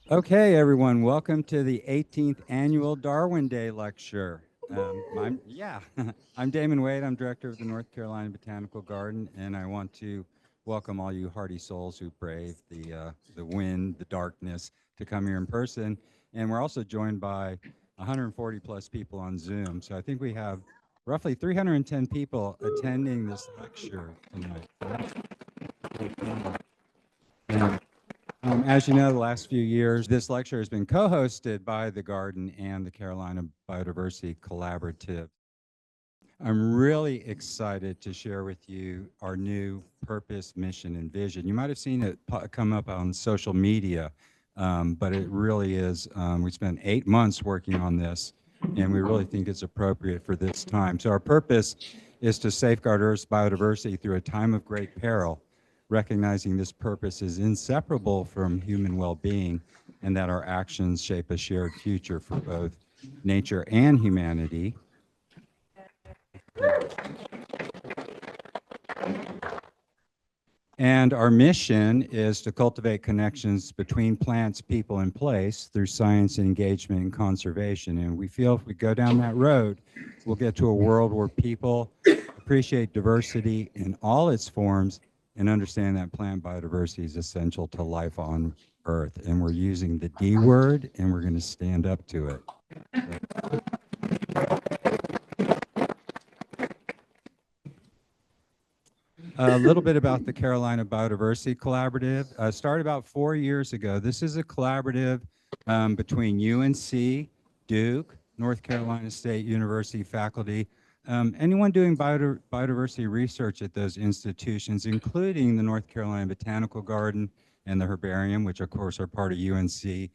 Okay, everyone, welcome to the 18th Annual Darwin Day Lecture. I'm Damon Wade. I'm director of the North Carolina Botanical Garden, and I want to welcome all you hardy souls who brave the wind, the darkness, to come here in person. And we're also joined by 140 plus people on Zoom. So I think we have roughly 310 people attending this lecture tonight. And as you know, the last few years, this lecture has been co-hosted by the Garden and the Carolina Biodiversity Collaborative. I'm really excited to share with you our new purpose, mission, and vision. You might have seen it come up on social media, but it really is, we spent 8 months working on this, and we really think it's appropriate for this time. So our purpose is to safeguard Earth's biodiversity through a time of great peril, recognizing this purpose is inseparable from human well-being and that our actions shape a shared future for both nature and humanity. And our mission is to cultivate connections between plants, people, and place through science, engagement, and conservation. And we feel if we go down that road, we'll get to a world where people appreciate diversity in all its forms and understand that plant biodiversity is essential to life on Earth. And we're using the D word, and we're going to stand up to it. A little bit about the Carolina Biodiversity Collaborative. Started about 4 years ago. This is a collaborative between UNC, Duke, North Carolina State University faculty, anyone doing biodiversity research at those institutions, including the North Carolina Botanical Garden and the Herbarium, which of course are part of UNC,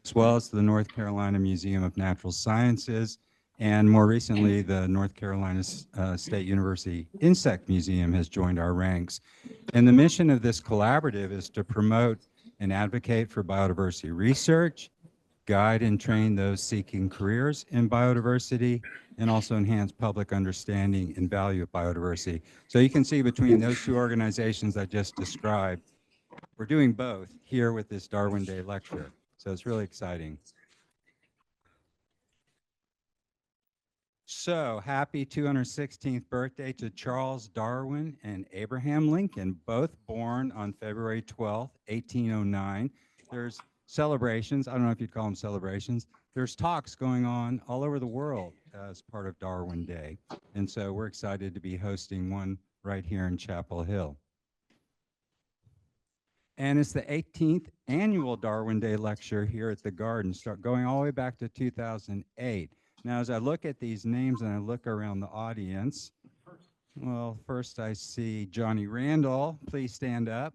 as well as the North Carolina Museum of Natural Sciences, and more recently, the North Carolina State University Insect Museum has joined our ranks. And the mission of this collaborative is to promote and advocate for biodiversity research, guide and train those seeking careers in biodiversity, and also enhance public understanding and value of biodiversity. So you can see between those two organizations I just described, we're doing both here with this Darwin Day lecture. So it's really exciting. So happy 216th birthday to Charles Darwin and Abraham Lincoln, both born on February 12th, 1809. There's celebrations. I don't know if you'd call them celebrations. There's talks going on all over the world as part of Darwin Day. And so we're excited to be hosting one right here in Chapel Hill. And it's the 18th annual Darwin Day lecture here at the Garden, start going all the way back to 2008. Now, as I look at these names and I look around the audience, well, first I see Johnny Randall. Please stand up.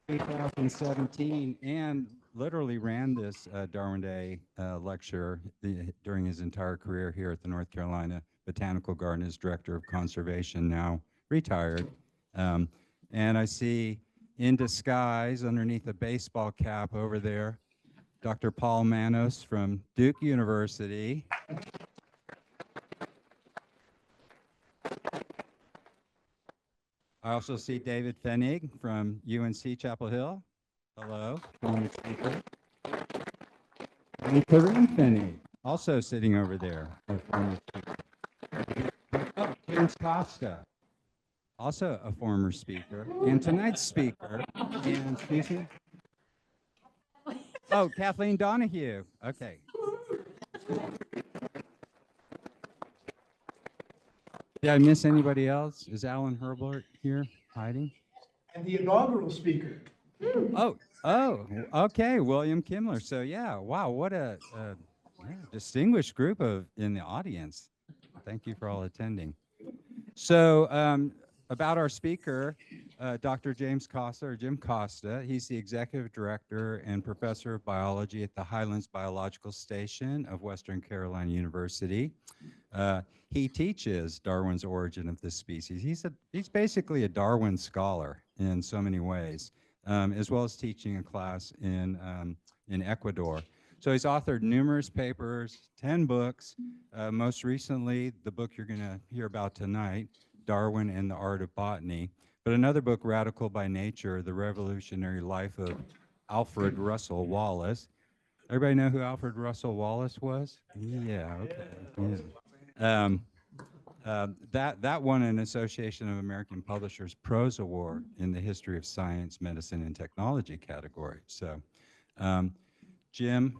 2017, and literally ran this Darwin Day lecture during his entire career here at the North Carolina Botanical Garden as Director of Conservation, now retired. And I see in disguise underneath a baseball cap over there, Dr. Paul Manos from Duke University. I also see David Fenig from UNC Chapel Hill. Hello. And Corinne Fenig, also sitting over there. Oh, Jim Costa, also a former speaker, and tonight's speaker, and excuse me. Oh, Kathleen Donahue. Okay. Did I miss anybody else? Is Alan Herbert here hiding? And the inaugural speaker. Oh, okay, William Kimler. So yeah, wow, what a distinguished group in the audience. Thank you for all attending. So about our speaker, Dr. James Costa, or Jim Costa. He's the executive director and professor of biology at the Highlands Biological Station of Western Carolina University. He teaches Darwin's origin of this species. He's basically a Darwin scholar in so many ways, as well as teaching a class in Ecuador. So he's authored numerous papers, 10 books. Most recently, the book you're going to hear about tonight, Darwin and the Art of Botany. But another book, Radical by Nature, The Revolutionary Life of Alfred Russell Wallace. Everybody know who Alfred Russell Wallace was? Yeah, okay. Yeah. That won an Association of American Publishers Prose Award in the History of Science, Medicine, and Technology category. So um, Jim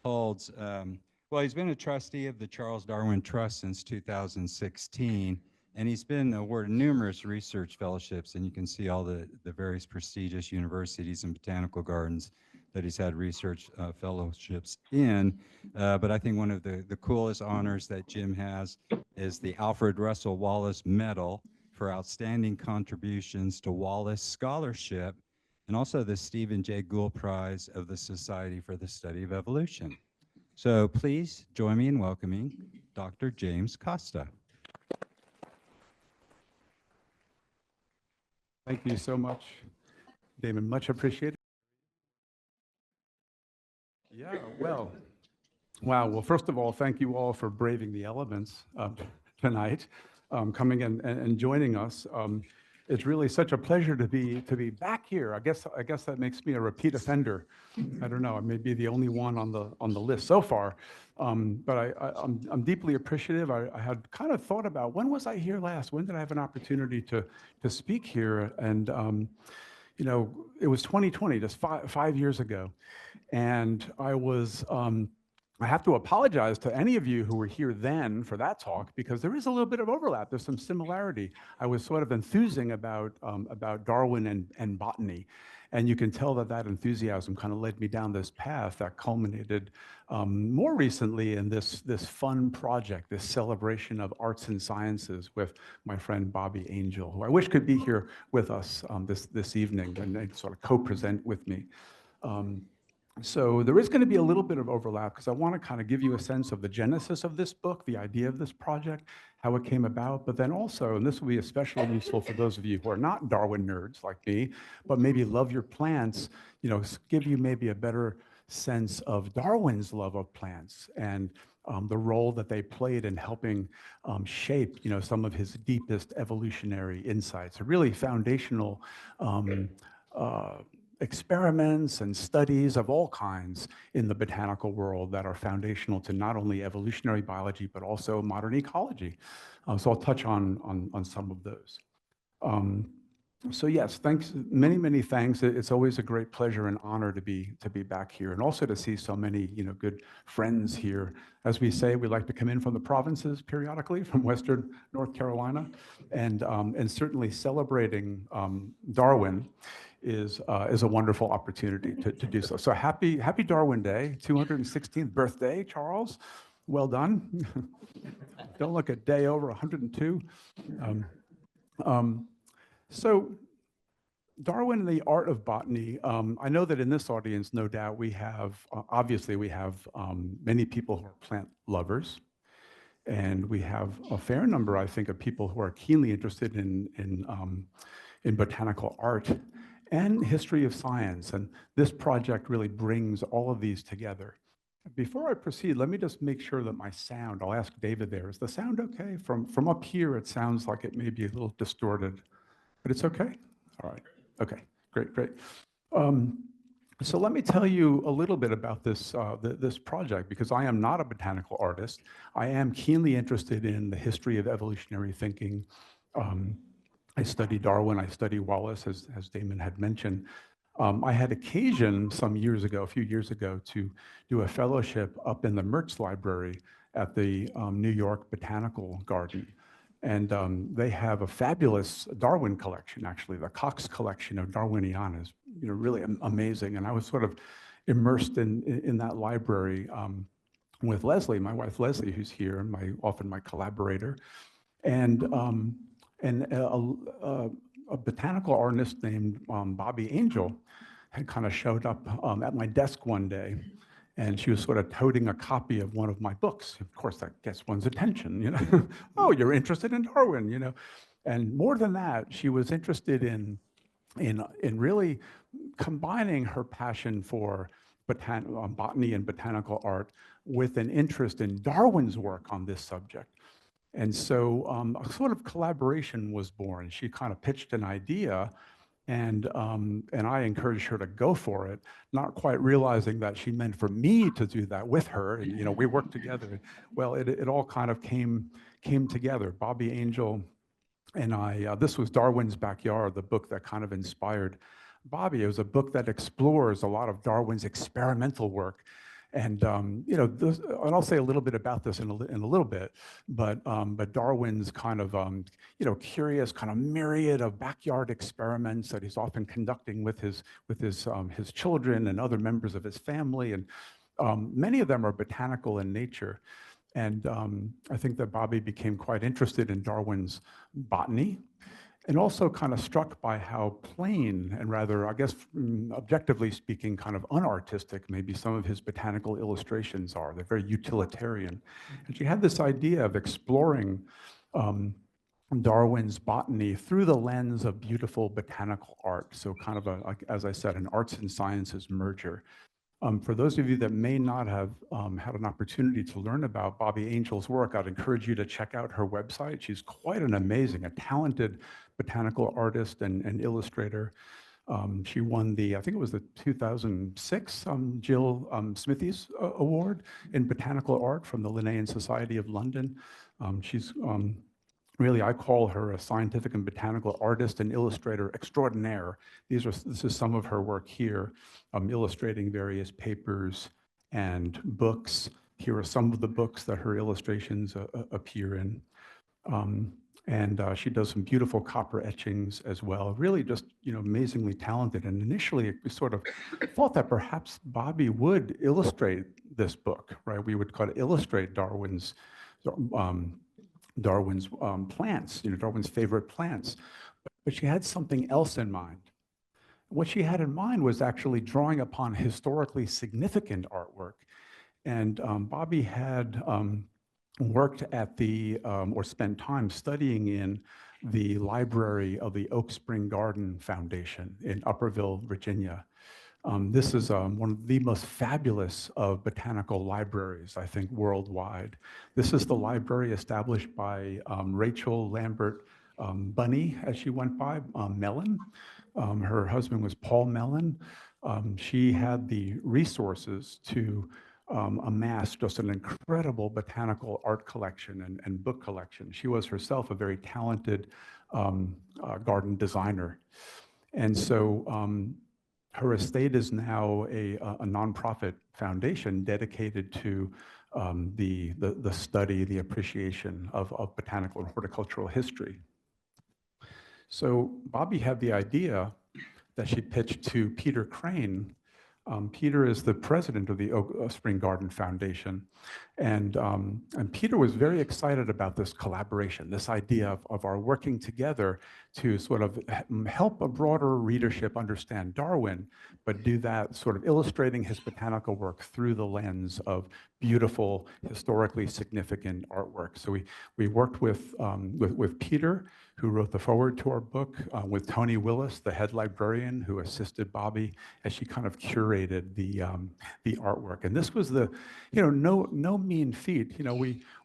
holds, well, he's been a trustee of the Charles Darwin Trust since 2016, and he's been awarded numerous research fellowships, and you can see all the various prestigious universities and botanical gardens that he's had research fellowships in. But I think one of the coolest honors that Jim has is the Alfred Russell Wallace Medal for outstanding contributions to Wallace scholarship, and also the Stephen Jay Gould Prize of the Society for the Study of Evolution. So please join me in welcoming Dr. James Costa. Thank you so much, Damon. Much appreciated. Yeah, well, wow. Well, first of all, thank you all for braving the elements tonight, coming and joining us. It's really such a pleasure to be back here. I guess that makes me a repeat offender. I don't know. I may be the only one on the list so far, but I'm deeply appreciative. I had kind of thought about, when was I here last? When did I have an opportunity to speak here? And you know, it was 2020, just five years ago, and I was. I have to apologize to any of you who were here then for that talk, because there is a little bit of overlap. There's some similarity. I was sort of enthusing about Darwin and botany. And you can tell that enthusiasm kind of led me down this path that culminated more recently in this fun project, this celebration of arts and sciences with my friend Bobbi Angell, who I wish could be here with us this evening and sort of co-present with me. So there is going to be a little bit of overlap, because I want to kind of give you a sense of the genesis of this book, the idea of this project, how it came about, but then also, and this will be especially useful for those of you who are not Darwin nerds like me, but maybe love your plants, you know, give you maybe a better sense of Darwin's love of plants and the role that they played in helping shape, you know, some of his deepest evolutionary insights, really foundational experiments and studies of all kinds in the botanical world that are foundational to not only evolutionary biology, but also modern ecology. So I'll touch on some of those. So yes, thanks, many thanks. It's always a great pleasure and honor to be back here, and also to see so many, you know, good friends here. As we say, we like to come in from the provinces periodically, from Western North Carolina, and certainly celebrating Darwin is a wonderful opportunity to do so. So happy Darwin Day, 216th birthday, Charles. Well done. Don't look a day over 102. So Darwin and the Art of Botany. I know that in this audience, no doubt, we have, obviously we have many people who are plant lovers. And we have a fair number, I think, of people who are keenly interested in botanical art and history of science. And this project really brings all of these together. Before I proceed, let me just make sure that my sound, I'll ask David there, is the sound okay? From up here, it sounds like it may be a little distorted, but it's okay? All right, okay, great. So let me tell you a little bit about this, this project, because I am not a botanical artist. I am keenly interested in the history of evolutionary thinking. I study Darwin, I study Wallace, as Damon had mentioned. I had occasion some years ago, a few years ago, to do a fellowship up in the Mertz Library at the New York Botanical Garden. And they have a fabulous Darwin collection, actually. The Cox collection of Darwiniana is, you know, really amazing. And I was sort of immersed in that library with Leslie, my wife Leslie, who's here, and often my collaborator. And a botanical artist named Bobbi Angell had kind of showed up at my desk one day, and she was sort of toting a copy of one of my books. Of course, that gets one's attention, you know. Oh, you're interested in Darwin, you know. And more than that, she was interested in really combining her passion for botany and botanical art with an interest in Darwin's work on this subject. And so a sort of collaboration was born. She kind of pitched an idea, and I encouraged her to go for it, not quite realizing that she meant for me to do that with her. And we worked together. Well, it all kind of came together. Bobbi Angell and I. This was Darwin's Backyard, the book that kind of inspired Bobbi. It was a book that explores a lot of Darwin's experimental work. And and I'll say a little bit about this in a little bit, but Darwin's kind of curious kind of myriad of backyard experiments that he's often conducting with his children and other members of his family, and many of them are botanical in nature. And I think that Bobbi became quite interested in Darwin's botany, and also kind of struck by how plain and rather, I guess, objectively speaking, kind of unartistic maybe some of his botanical illustrations are. They're very utilitarian. And she had this idea of exploring Darwin's botany through the lens of beautiful botanical art. So kind of as I said, an arts and sciences merger. For those of you that may not have had an opportunity to learn about Bobbi Angell's work, I'd encourage you to check out her website. She's quite an amazing, a talented botanical artist and illustrator. She won I think it was the 2006 Jill Smithies Award in Botanical Art from the Linnean Society of London. She's really, I call her a scientific and botanical artist and illustrator extraordinaire. This is some of her work here, illustrating various papers and books. Here are some of the books that her illustrations appear in. She does some beautiful copper etchings as well. Really just, amazingly talented. And initially we sort of thought that perhaps Bobbi would illustrate this book, right? We would kind of illustrate Darwin's plants, Darwin's favorite plants. But she had something else in mind. What she had in mind was actually drawing upon historically significant artwork. And Bobbi had worked at or spent time studying in the library of the Oak Spring Garden Foundation in Upperville, Virginia. This is one of the most fabulous of botanical libraries, I think, worldwide. This is the library established by Rachel Lambert Bunny, as she went by, Mellon. Her husband was Paul Mellon. She had the resources to amass just an incredible botanical art collection and book collection. She was herself a very talented garden designer. And so her estate is now a nonprofit foundation dedicated to the study, the appreciation of botanical and horticultural history. So Bobbi had the idea that she pitched to Peter Crane. Peter is the president of the Oak Spring Garden Foundation. And Peter was very excited about this collaboration, this idea of our working together to sort of help a broader readership understand Darwin, but do that sort of illustrating his botanical work through the lens of beautiful, historically significant artwork. So we worked with Peter, who wrote the foreword to our book, with Tony Willis, the head librarian, who assisted Bobbi as she kind of curated the artwork. And this was no mean feat.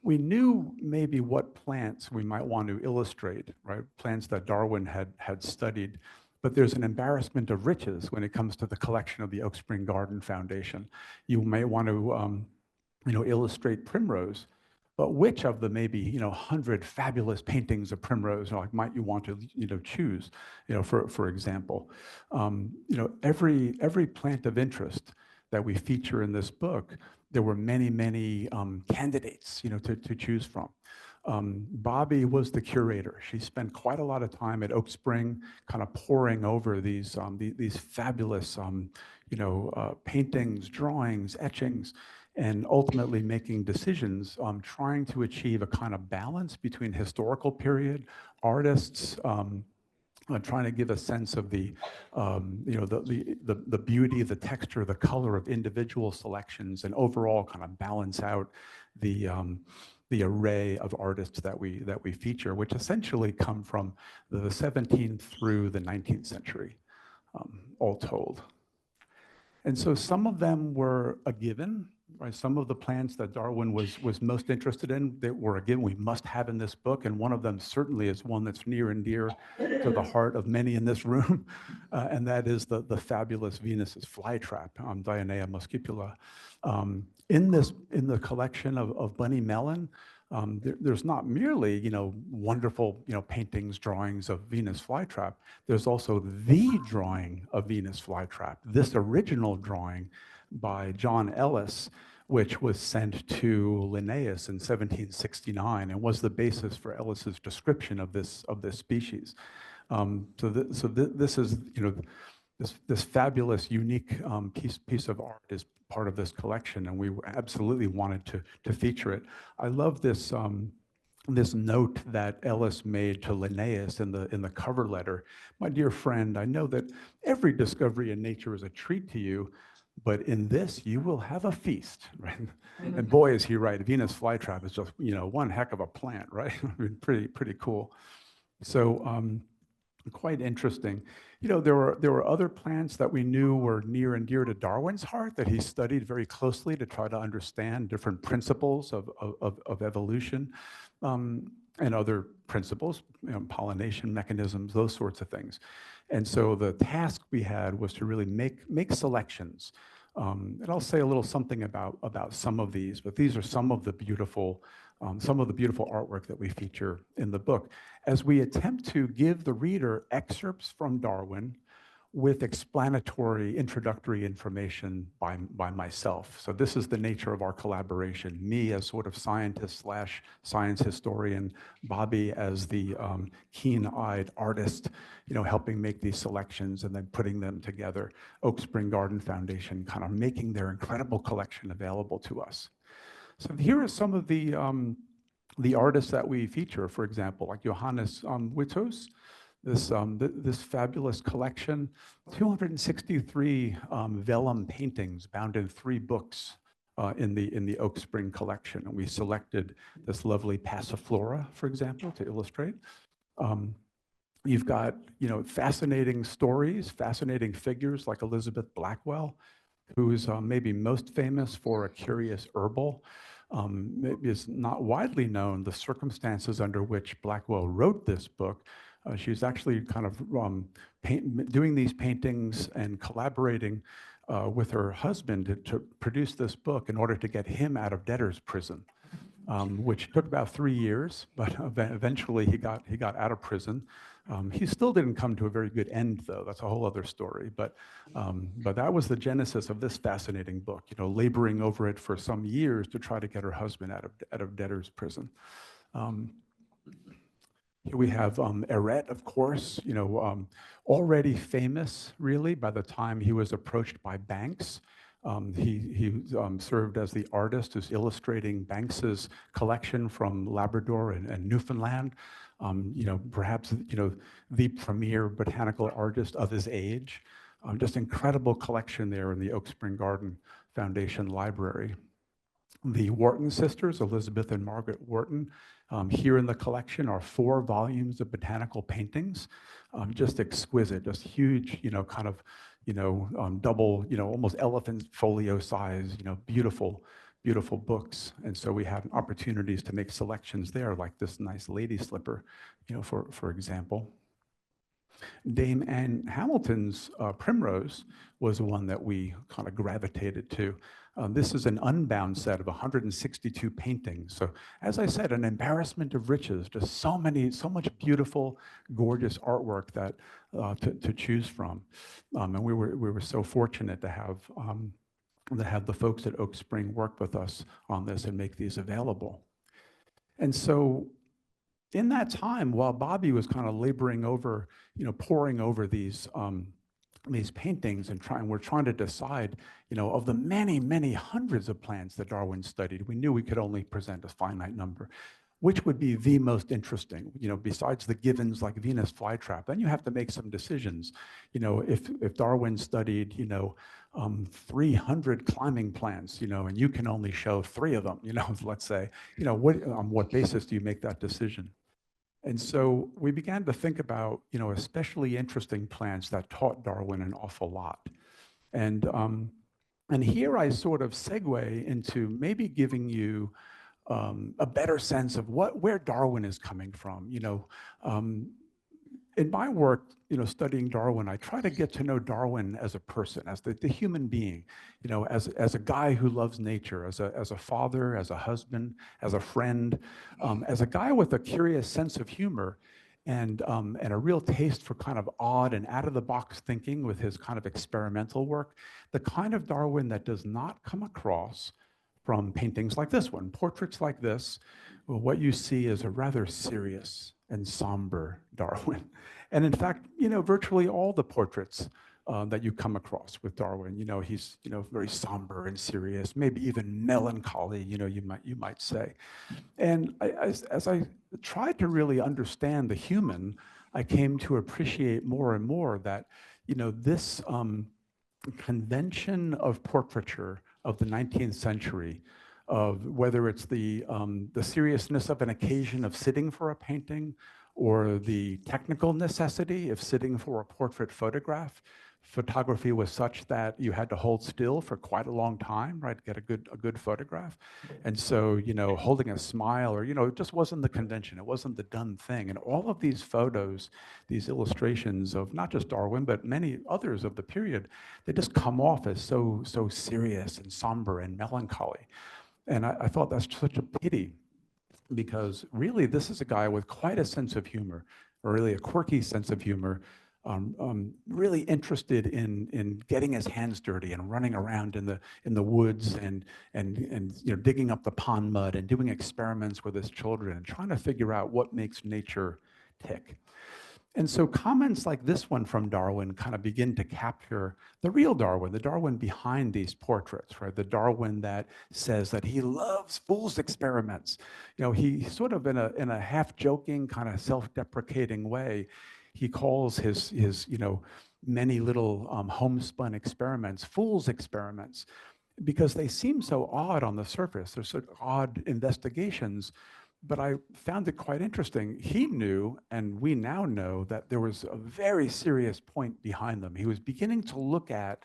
We knew maybe what plants we might want to illustrate, right? Plants that Darwin had studied. But there's an embarrassment of riches when it comes to the collection of the Oak Spring Garden Foundation. You may want to illustrate primrose. But which of the maybe 100 fabulous paintings of primrose might you want to choose? For example, every plant of interest that we feature in this book, there were many candidates to choose from. Bobbi was the curator. She spent quite a lot of time at Oak Spring, kind of poring over these fabulous paintings, drawings, etchings, and ultimately making decisions, trying to achieve a kind of balance between historical period, artists, trying to give a sense of the beauty, the texture, the color of individual selections, and overall kind of balance out the array of artists that we feature, which essentially come from the 17th through the 19th century, all told. And so some of them were a given. right? Some of the plants that Darwin was most interested in that were, again, we must have in this book, and one of them certainly is one that's near and dear to the heart of many in this room, and that is the fabulous Venus's flytrap, Dionea muscipula. In the collection of Bunny Mellon, there's not merely, wonderful, paintings, drawings of Venus flytrap. There's also the drawing of Venus flytrap, this original drawing by John Ellis, which was sent to Linnaeus in 1769 and was the basis for Ellis's description of this species. This is, this fabulous, unique piece of art is part of this collection, and we absolutely wanted to feature it. I love this this note that Ellis made to Linnaeus in the cover letter. My dear friend, I know that every discovery in nature is a treat to you, but in this you will have a feast, right? And boy, is he right. Venus flytrap is just, one heck of a plant, right? pretty cool. So quite interesting. There were other plants that we knew were near and dear to Darwin's heart that he studied very closely to try to understand different principles of evolution, and other principles, pollination mechanisms, those sorts of things. And so the task we had was to really make selections. And I'll say a little something about some of these, but these are some of the beautiful artwork that we feature in the book, as we attempt to give the reader excerpts from Darwin with explanatory introductory information by myself. So this is the nature of our collaboration. Me as sort of scientist / science historian, Bobbi as the keen-eyed artist, helping make these selections and then putting them together. Oak Spring Garden Foundation kind of making their incredible collection available to us. So here are some of the artists that we feature, for example, like Johannes Witos, this fabulous collection, 263 vellum paintings bound in 3 books in the Oak Spring collection. And we selected this lovely Passiflora, for example, to illustrate. You've got, fascinating stories, fascinating figures like Elizabeth Blackwell, who is maybe most famous for A Curious Herbal. Maybe it's not widely known the circumstances under which Blackwell wrote this book. She was actually kind of doing these paintings and collaborating with her husband to produce this book in order to get him out of debtor's prison, which took about 3 years, but eventually he got out of prison. He still didn't come to a very good end, though. That's a whole other story. But that was the genesis of this fascinating book. Laboring over it for some years to try to get her husband out of debtor's prison. Here we have Eret, of course. Already famous, really, by the time he was approached by Banks. He served as the artist who's illustrating Banks's collection from Labrador and Newfoundland. Perhaps, the premier botanical artist of his age. Just incredible collection there in the Oak Spring Garden Foundation Library. The Wharton sisters, Elizabeth and Margaret Wharton, here in the collection are 4 volumes of botanical paintings, just exquisite, just huge, kind of, double, almost elephant folio size, beautiful books. And so we had opportunities to make selections there, like this nice lady slipper, for example. Dame Anne Hamilton's Primrose was one that we kind of gravitated to. This is an unbound set of 162 paintings. So as I said, an embarrassment of riches, just so much beautiful, gorgeous artwork that to choose from. And we were so fortunate to have the folks at Oak Spring work with us on this and make these available. And so in that time, while Bobbi was kind of laboring over, poring over these paintings and we're trying to decide, of the many hundreds of plants that Darwin studied, we knew we could only present a finite number. Which would be the most interesting, besides the givens like Venus flytrap? Then you have to make some decisions. If Darwin studied, 300 climbing plants, and you can only show 3 of them, let's say, on what basis do you make that decision? And so we began to think about, especially interesting plants that taught Darwin an awful lot. And And here I sort of segue into maybe giving you a better sense of where Darwin is coming from. Um, in my work, studying Darwin, I try to get to know Darwin as a person, as the human being, as a guy who loves nature, as a father, as a husband, as a friend, as a guy with a curious sense of humor and a real taste for kind of odd and out of the box thinking with his kind of experimental work, the kind of Darwin that does not come across from paintings like this one, portraits like this. Well, what you see is a rather serious and somber Darwin. And in fact, virtually all the portraits that you come across with Darwin, he's, very somber and serious, maybe even melancholy, you might say. And as I tried to really understand the human, I came to appreciate more and more that, this convention of portraiture of the 19th century, of whether it's the seriousness of an occasion of sitting for a painting or the technical necessity of sitting for a portrait photograph. Photography was such that you had to hold still for quite a long time, right, to get a good photograph. And so, holding a smile or, it just wasn't the convention. It wasn't the done thing. And all of these photos, these illustrations of not just Darwin, but many others of the period, they just come off as so serious and somber and melancholy. And I thought that's such a pity, because really this is a guy with quite a sense of humor, or really a quirky sense of humor, really interested in getting his hands dirty and running around in the woods and digging up the pond mud and doing experiments with his children and trying to figure out what makes nature tick. And so comments like this one from Darwin kind of begin to capture the real Darwin, the Darwin behind these portraits, right? The Darwin that says that he loves fool's experiments. He sort of in a half joking, kind of self-deprecating way, he calls his many little homespun experiments fool's experiments, because they seem so odd on the surface. They're such odd investigations. But I found it quite interesting. He knew, and we now know, that there was a very serious point behind them. He was beginning to look at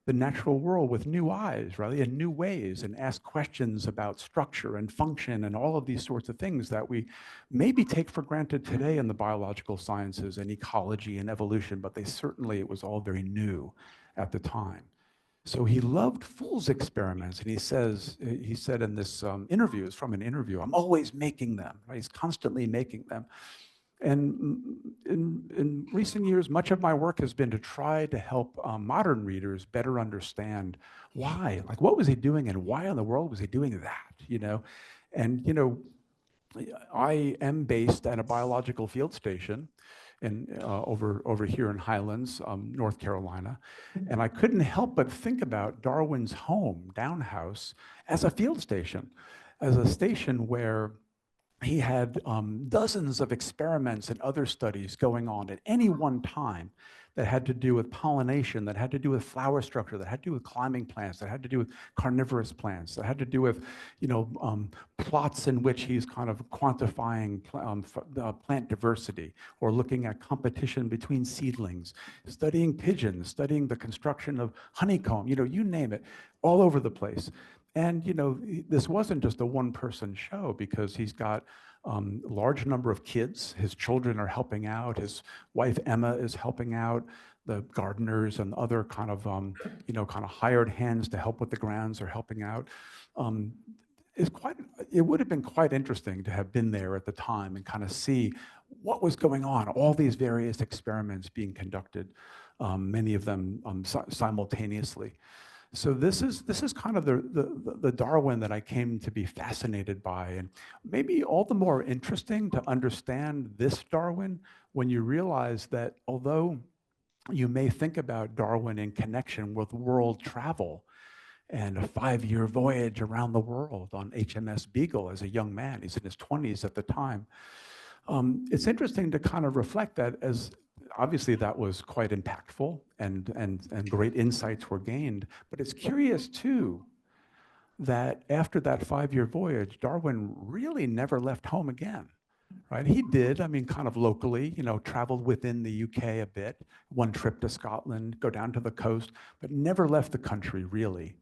the natural world with new eyes, right, in new ways, and ask questions about structure and function and all of these sorts of things that we maybe take for granted today in the biological sciences and ecology and evolution, but it was all very new at the time. So he loved fool's experiments, and he said in this interview, it's from an interview, I'm always making them, right? He's constantly making them. And in recent years, much of my work has been to try to help modern readers better understand why, like what was he doing and why in the world was he doing that, And, I am based at a biological field station over here in Highlands, North Carolina. And I couldn't help but think about Darwin's home, Down House, as a field station, as a station where he had dozens of experiments and other studies going on at any one time that had to do with pollination, that had to do with flower structure, that had to do with climbing plants, that had to do with carnivorous plants, that had to do with, plots in which he's kind of quantifying plant diversity, or looking at competition between seedlings, studying pigeons, studying the construction of honeycomb, you name it, all over the place. And this wasn't just a one-person show, because he's got a large number of kids. His children are helping out. His wife Emma is helping out. The gardeners and other kind of hired hands to help with the grounds are helping out. It would have been quite interesting to have been there at the time and kind of see what was going on. All these various experiments being conducted, many of them simultaneously. So this is kind of the Darwin that I came to be fascinated by, and maybe all the more interesting to understand this Darwin when you realize that although you may think about Darwin in connection with world travel and a 5-year voyage around the world on HMS Beagle as a young man, he's in his 20s at the time, it's interesting to kind of reflect that as obviously that was quite impactful and great insights were gained, but it's curious too that after that 5-year voyage, Darwin really never left home again. right? He did, I mean, kind of locally, traveled within the UK a bit, one trip to Scotland, go down to the coast, but never left the country really.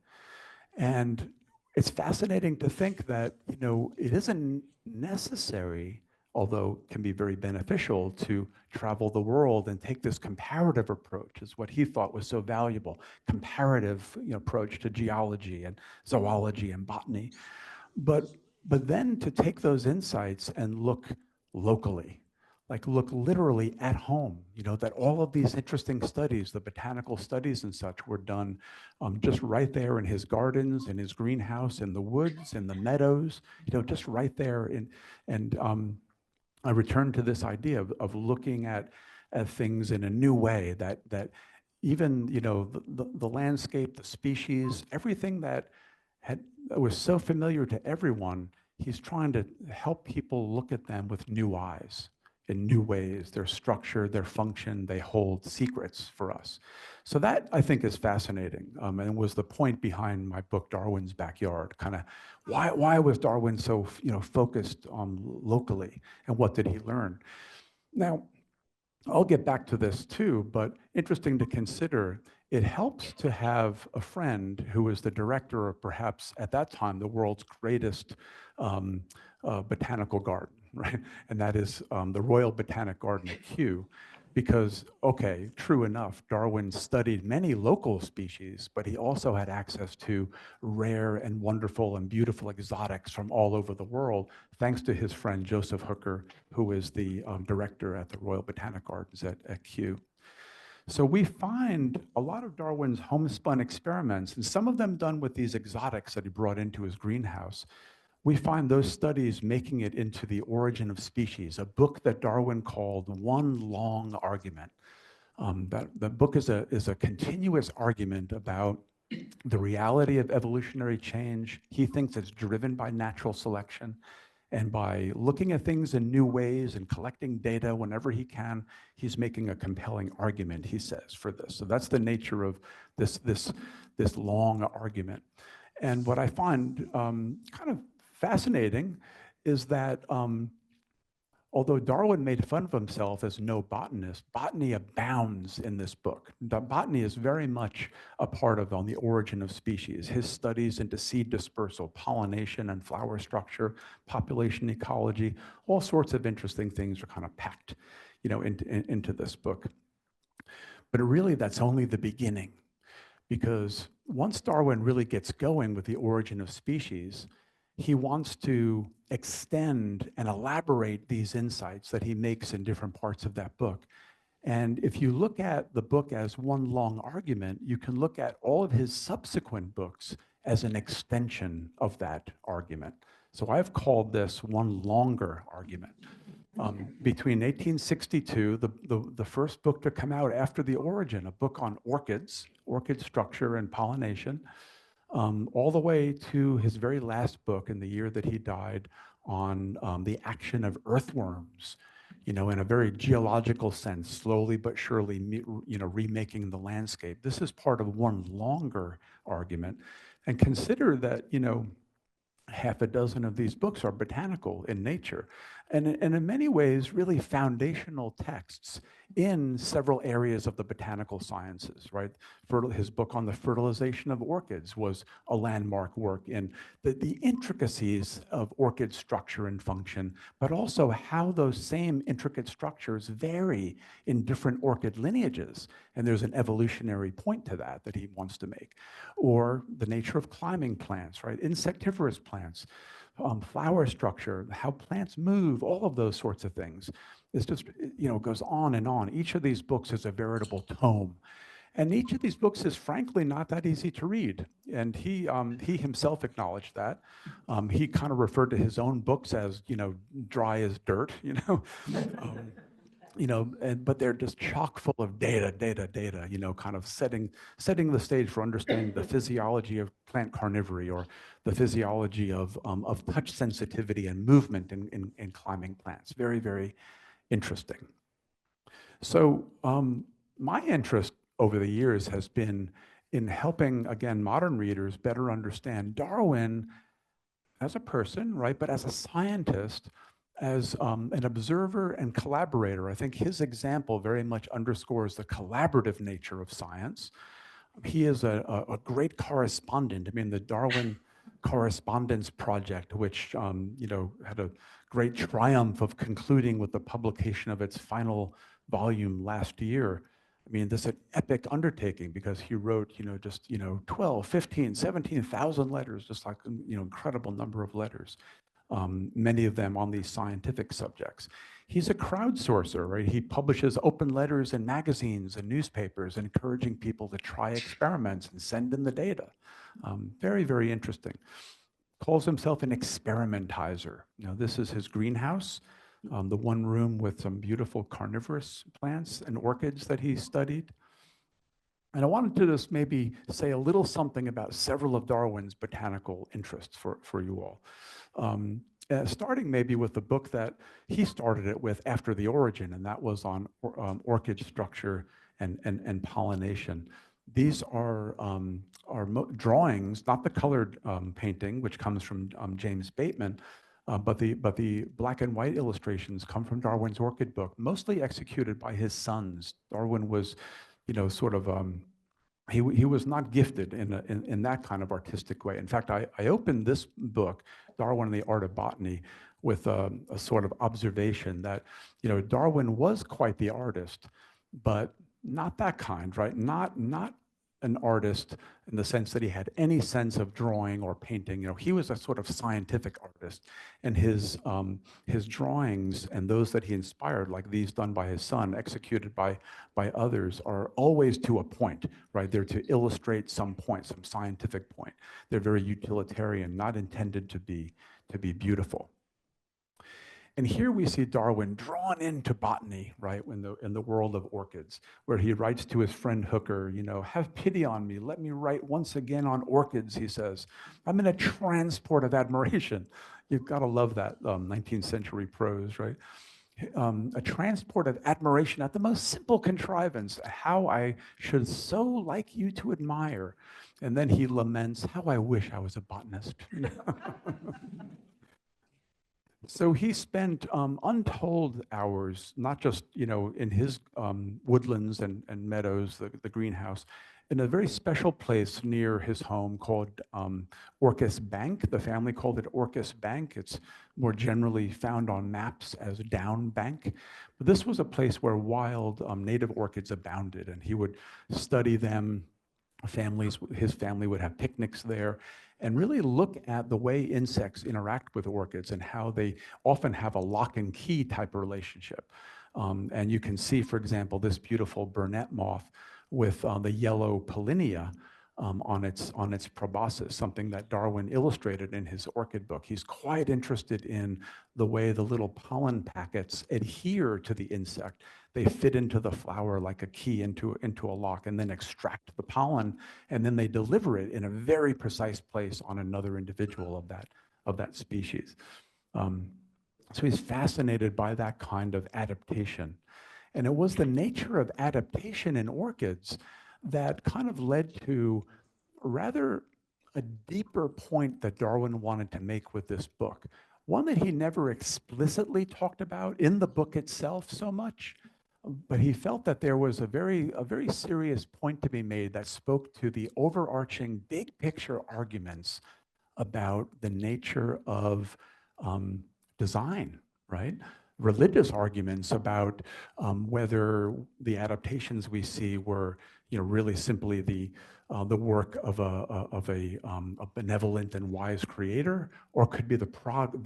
And it's fascinating to think that, it isn't necessary, although can be very beneficial, to travel the world and take this comparative approach, is what he thought was so valuable, comparative approach to geology and zoology and botany. But then to take those insights and look locally, like look literally at home, that all of these interesting studies, the botanical studies and such, were done just right there in his gardens, in his greenhouse, in the woods, in the meadows, just right there. And I returned to this idea of looking at things in a new way, that even, the landscape, the species, everything that was so familiar to everyone, he's trying to help people look at them with new eyes, in new ways, their structure, their function, they hold secrets for us. So that, I think, is fascinating, and was the point behind my book, Darwin's Backyard. Kind of, why was Darwin so, focused on locally, and what did he learn? Now, I'll get back to this too, but interesting to consider, it helps to have a friend who is the director of perhaps at that time the world's greatest botanical garden, right? And that is the Royal Botanic Garden at Kew. Because, okay, true enough, Darwin studied many local species, but he also had access to rare and wonderful and beautiful exotics from all over the world, thanks to his friend Joseph Hooker, who is the director at the Royal Botanic Gardens at Kew. So we find a lot of Darwin's homespun experiments, and some of them done with these exotics that he brought into his greenhouse. We find those studies making it into The Origin of Species, a book that Darwin called One Long Argument. The book is a continuous argument about the reality of evolutionary change. He thinks it's driven by natural selection. And by looking at things in new ways and collecting data whenever he can, he's making a compelling argument, he says, for this. So that's the nature of this long argument. And what I find kind of fascinating is that although Darwin made fun of himself as no botanist, botany abounds in this book. Botany is very much a part of On the Origin of Species. His studies into seed dispersal, pollination and flower structure, population ecology, all sorts of interesting things are kind of packed, into this book. But really, that's only the beginning, because once Darwin really gets going with The Origin of Species, he wants to extend and elaborate these insights that he makes in different parts of that book. And if you look at the book as one long argument, you can look at all of his subsequent books as an extension of that argument. So I've called this one longer argument. Between 1862, the first book to come out after The Origin, a book on orchids, orchid structure and pollination, all the way to his very last book in the year that he died on the action of earthworms, in a very geological sense, slowly but surely, remaking the landscape. This is part of one longer argument. And consider that, half a dozen of these books are botanical in nature, and in many ways, really foundational texts in several areas of the botanical sciences, right? His book on the fertilization of orchids was a landmark work in the intricacies of orchid structure and function, but also how those same intricate structures vary in different orchid lineages. And there's an evolutionary point to that he wants to make. Or the nature of climbing plants, right? Insectivorous plants, flower structure, how plants move, all of those sorts of things. It's just, goes on and on. Each of these books is a veritable tome. And each of these books is frankly not that easy to read. And he himself acknowledged that. He kind of referred to his own books as, dry as dirt, but they're just chock full of data, kind of setting the stage for understanding the physiology of plant carnivory, or the physiology of touch sensitivity and movement in climbing plants. Very, very interesting. So my interest over the years has been in helping, again, modern readers better understand Darwin as a person, right, but as a scientist, as an observer and collaborator. I think his example very much underscores the collaborative nature of science. He is a great correspondent. I mean, the Darwin Correspondence Project, which had a great triumph of concluding with the publication of its final volume last year. I mean, this is an epic undertaking because he wrote, 12, 15, 17,000 letters, just like, incredible number of letters, many of them on these scientific subjects. He's a crowdsourcer, right? He publishes open letters in magazines and newspapers, encouraging people to try experiments and send in the data. Very, very interesting. Calls himself an experimentizer. This is his greenhouse, the one room with some beautiful carnivorous plants and orchids that he studied. And I wanted to just maybe say a little something about several of Darwin's botanical interests for you all. Starting maybe with the book that he started it with after The Origin, and that was on orchid structure and pollination. These are drawings, not the colored painting, which comes from James Bateman, but the black and white illustrations come from Darwin's orchid book, mostly executed by his sons. Darwin was, sort of, he was not gifted in that kind of artistic way. In fact, I opened this book, Darwin and the Art of Botany, with a sort of observation that, Darwin was quite the artist, but not that kind, right? Not an artist in the sense that he had any sense of drawing or painting. He was a sort of scientific artist, and his drawings and those that he inspired, like these done by his son, executed by others, are always to a point, right? They're to illustrate some point, some scientific point. They're very utilitarian, not intended to be beautiful. And here we see Darwin drawn into botany, right, in the world of orchids, where he writes to his friend Hooker, have pity on me. Let me write once again on orchids, he says. I'm in a transport of admiration. You've got to love that 19th century prose, right? A transport of admiration at the most simple contrivance, how I should so like you to admire. And then he laments, how I wish I was a botanist. So he spent untold hours, not just in his woodlands and meadows, the greenhouse, in a very special place near his home called Orchis Bank. The family called it Orchis Bank. It's more generally found on maps as Down Bank. But this was a place where wild native orchids abounded, and he would study them. His family would have picnics there, and really look at the way insects interact with orchids and how they often have a lock and key type of relationship. And you can see, for example, this beautiful burnet moth with the yellow pollinia on its proboscis, something that Darwin illustrated in his orchid book. He's quite interested in the way the little pollen packets adhere to the insect. They fit into the flower like a key into a lock, and then extract the pollen, and then they deliver it in a very precise place on another individual of that species. So he's fascinated by that kind of adaptation. And it was the nature of adaptation in orchids that kind of led to rather a deeper point that Darwin wanted to make with this book. One that he never explicitly talked about in the book itself so much, but he felt that there was a very serious point to be made that spoke to the overarching big picture arguments about the nature of design, right? Religious arguments about whether the adaptations we see were, really simply the work of a benevolent and wise creator, or could be the product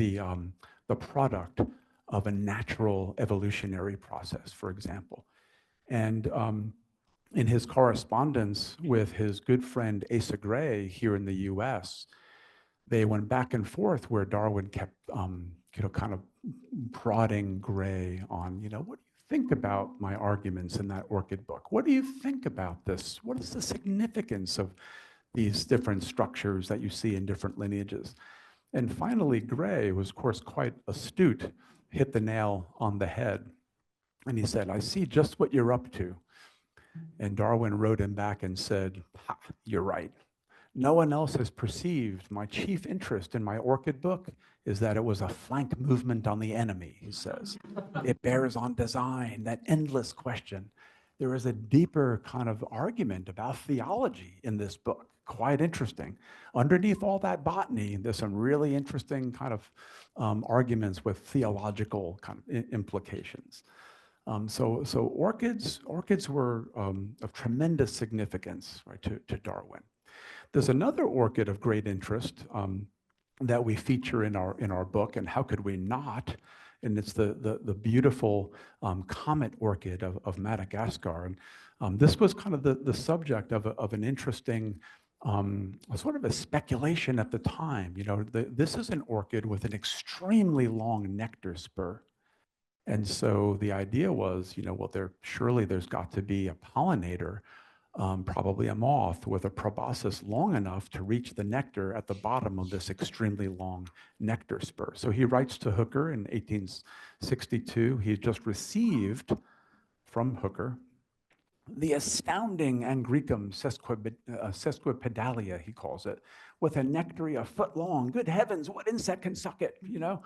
of a natural evolutionary process, for example. And in his correspondence with his good friend Asa Gray here in the US, they went back and forth where Darwin kept, kind of prodding Gray on, what do you think about my arguments in that orchid book? What do you think about this? What is the significance of these different structures that you see in different lineages? And finally, Gray was, of course, quite astute, hit the nail on the head. And he said, I see just what you're up to. And Darwin wrote him back and said, you're right. No one else has perceived my chief interest in my orchid book is that it was a flank movement on the enemy, he says. It bears on design, that endless question. There is a deeper kind of argument about theology in this book, quite interesting. Underneath all that botany, there's some really interesting kind of arguments with theological kind of implications. So orchids were of tremendous significance, right, to Darwin. There's another orchid of great interest that we feature in our book, and how could we not? And it's the beautiful comet orchid of Madagascar. And this was kind of the subject of an interesting sort of a speculation at the time. You know, this is an orchid with an extremely long nectar spur. And so the idea was, you know, well, surely there's got to be a pollinator, probably a moth with a proboscis long enough to reach the nectar at the bottom of this extremely long nectar spur. So he writes to Hooker in 1862. He just received from Hooker the astounding Angricum sesquipedalia, he calls it, with a nectary a foot long. Good heavens, what insect can suck it? You know,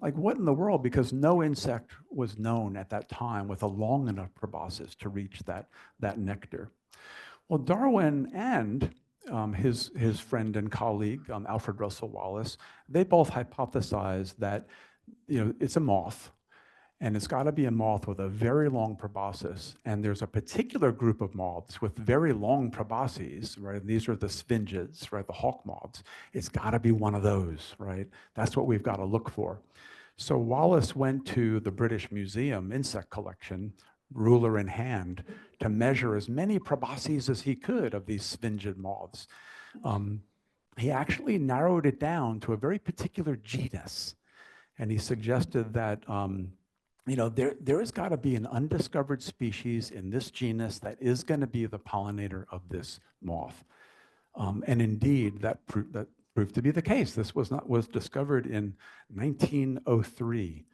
like what in the world? Because no insect was known at that time with a long enough proboscis to reach that nectar. Well, Darwin and his friend and colleague, Alfred Russel Wallace, they both hypothesized that, you know, it's a moth, and it's got to be a moth with a very long proboscis. And there's a particular group of moths with very long probosces, right? These are the sphingids, right? The hawk moths. It's got to be one of those, right? That's what we've got to look for. So Wallace went to the British Museum insect collection, ruler in hand, to measure as many probosces as he could of these sphingiid moths. He actually narrowed it down to a very particular genus. And he suggested that, you know, there has got to be an undiscovered species in this genus that is going to be the pollinator of this moth. And indeed, that proved to be the case. This was discovered in 1903.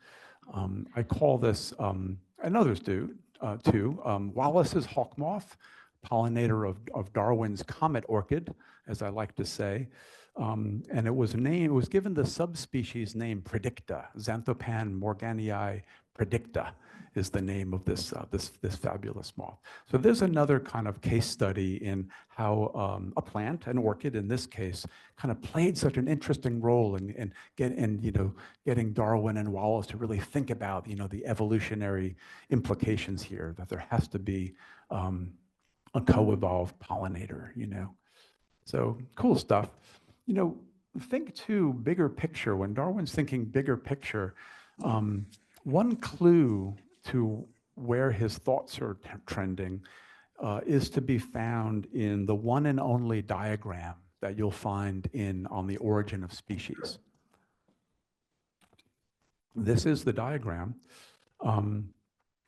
I call this, and others do too, Wallace's hawk moth, pollinator of Darwin's comet orchid, as I like to say. And it was given the subspecies name Predicta. Xanthopan morganii predicta is the name of this fabulous moth. So there's another kind of case study in how a plant, an orchid in this case, kind of played such an interesting role in getting Darwin and Wallace to really think about, you know, the evolutionary implications here, that there has to be a co-evolved pollinator, you know. So cool stuff. You know, think too, bigger picture. When Darwin's thinking bigger picture, one clue to where his thoughts are trending is to be found in the one and only diagram that you'll find on the origin of species. This is the diagram.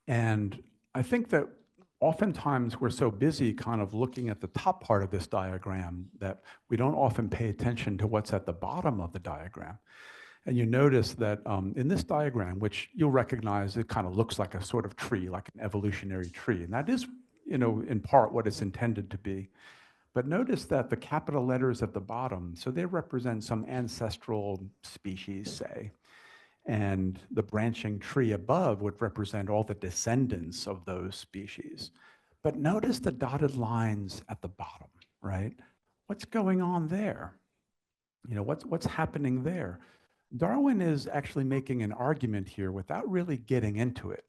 And I think that oftentimes we're so busy kind of looking at the top part of this diagram that we don't often pay attention to what's at the bottom of the diagram. And you notice that in this diagram, which you'll recognize, it kind of looks like a sort of tree, like an evolutionary tree. And that is, you know, in part what it's intended to be. But notice that the capital letters at the bottom, so they represent some ancestral species, say. And the branching tree above would represent all the descendants of those species. But notice the dotted lines at the bottom, right? What's going on there? You know, what's happening there? Darwin is actually making an argument here without really getting into it.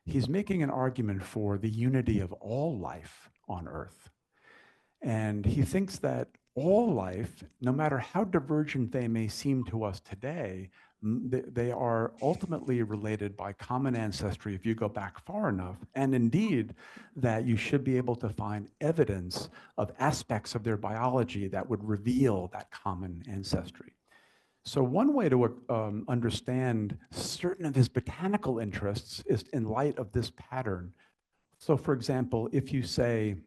He's making an argument for the unity of all life on Earth. And he thinks that all life, no matter how divergent they may seem to us today, they are ultimately related by common ancestry if you go back far enough, and indeed that you should be able to find evidence of aspects of their biology that would reveal that common ancestry. So one way to understand certain of his botanical interests is in light of this pattern. So for example, if you say,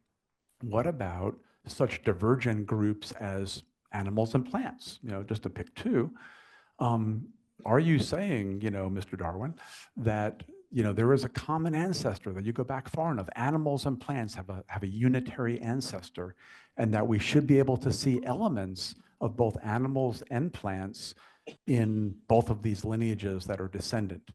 what about such divergent groups as animals and plants, you know, just to pick two, are you saying, you know, Mr. Darwin, that there is a common ancestor that you go back far enough. Animals and plants have a unitary ancestor, and that we should be able to see elements of both animals and plants in both of these lineages that are descendant.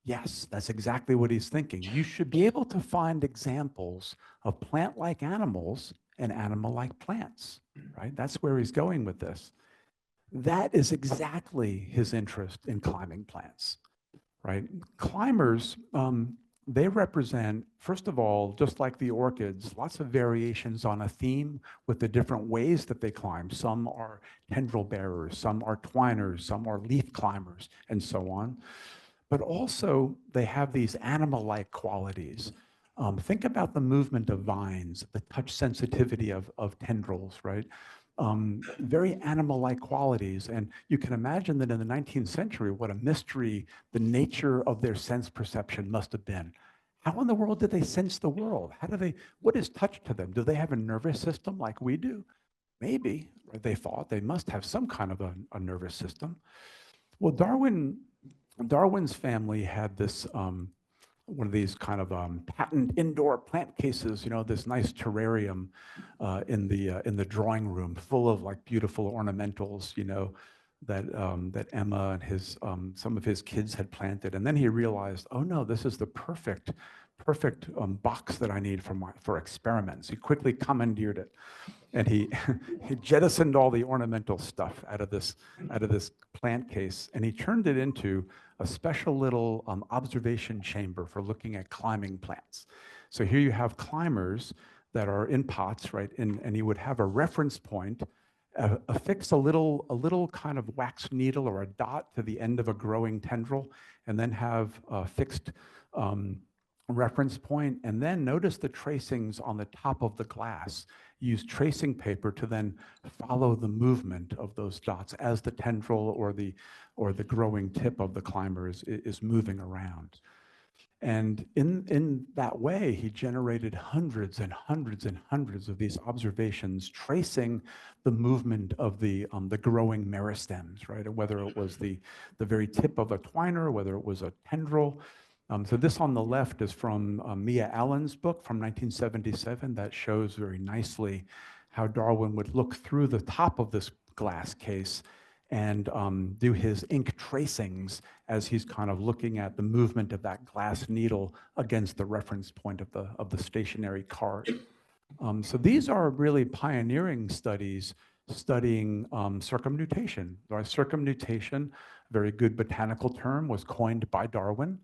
Yes, that's exactly what he's thinking. You should be able to find examples of plant-like animals and animal-like plants, right? That's where he's going with this. That is exactly his interest in climbing plants, right? Climbers, they represent, first of all, just like the orchids, lots of variations on a theme with the different ways that they climb. Some are tendril bearers, some are twiners, some are leaf climbers, and so on. But also, they have these animal-like qualities. Think about the movement of vines, the touch sensitivity of tendrils, right? Very animal-like qualities. And you can imagine that in the 19th century, what a mystery the nature of their sense perception must have been. How in the world did they sense the world? What is touch to them? Do they have a nervous system like we do? Maybe, or they thought they must have some kind of a nervous system. Well, Darwin's family had this one of these kind of patent indoor plant cases, this nice terrarium in the drawing room, full of like beautiful ornamentals, that Emma and some of his kids had planted. And then he realized, oh no, this is the perfect box that I need for experiments. He quickly commandeered it, and he he jettisoned all the ornamental stuff out of this plant case, and he turned it into a special little observation chamber for looking at climbing plants. So here you have climbers that are in pots, right? And he would have a reference point, affix a little kind of wax needle or a dot to the end of a growing tendril, and then have a fixed reference point, and then notice the tracings on the top of the glass. Use tracing paper to then follow the movement of those dots as the tendril or the growing tip of the climber is moving around. And in that way, he generated hundreds and hundreds and hundreds of these observations tracing the movement of the growing meristems, right? And whether it was the very tip of a twiner, whether it was a tendril. So this on the left is from Mia Allen's book from 1977 that shows very nicely how Darwin would look through the top of this glass case and do his ink tracings as he's kind of looking at the movement of that glass needle against the reference point of the stationary card. So these are really pioneering studies studying circumnutation. Right? Circumnutation, a very good botanical term, was coined by Darwin.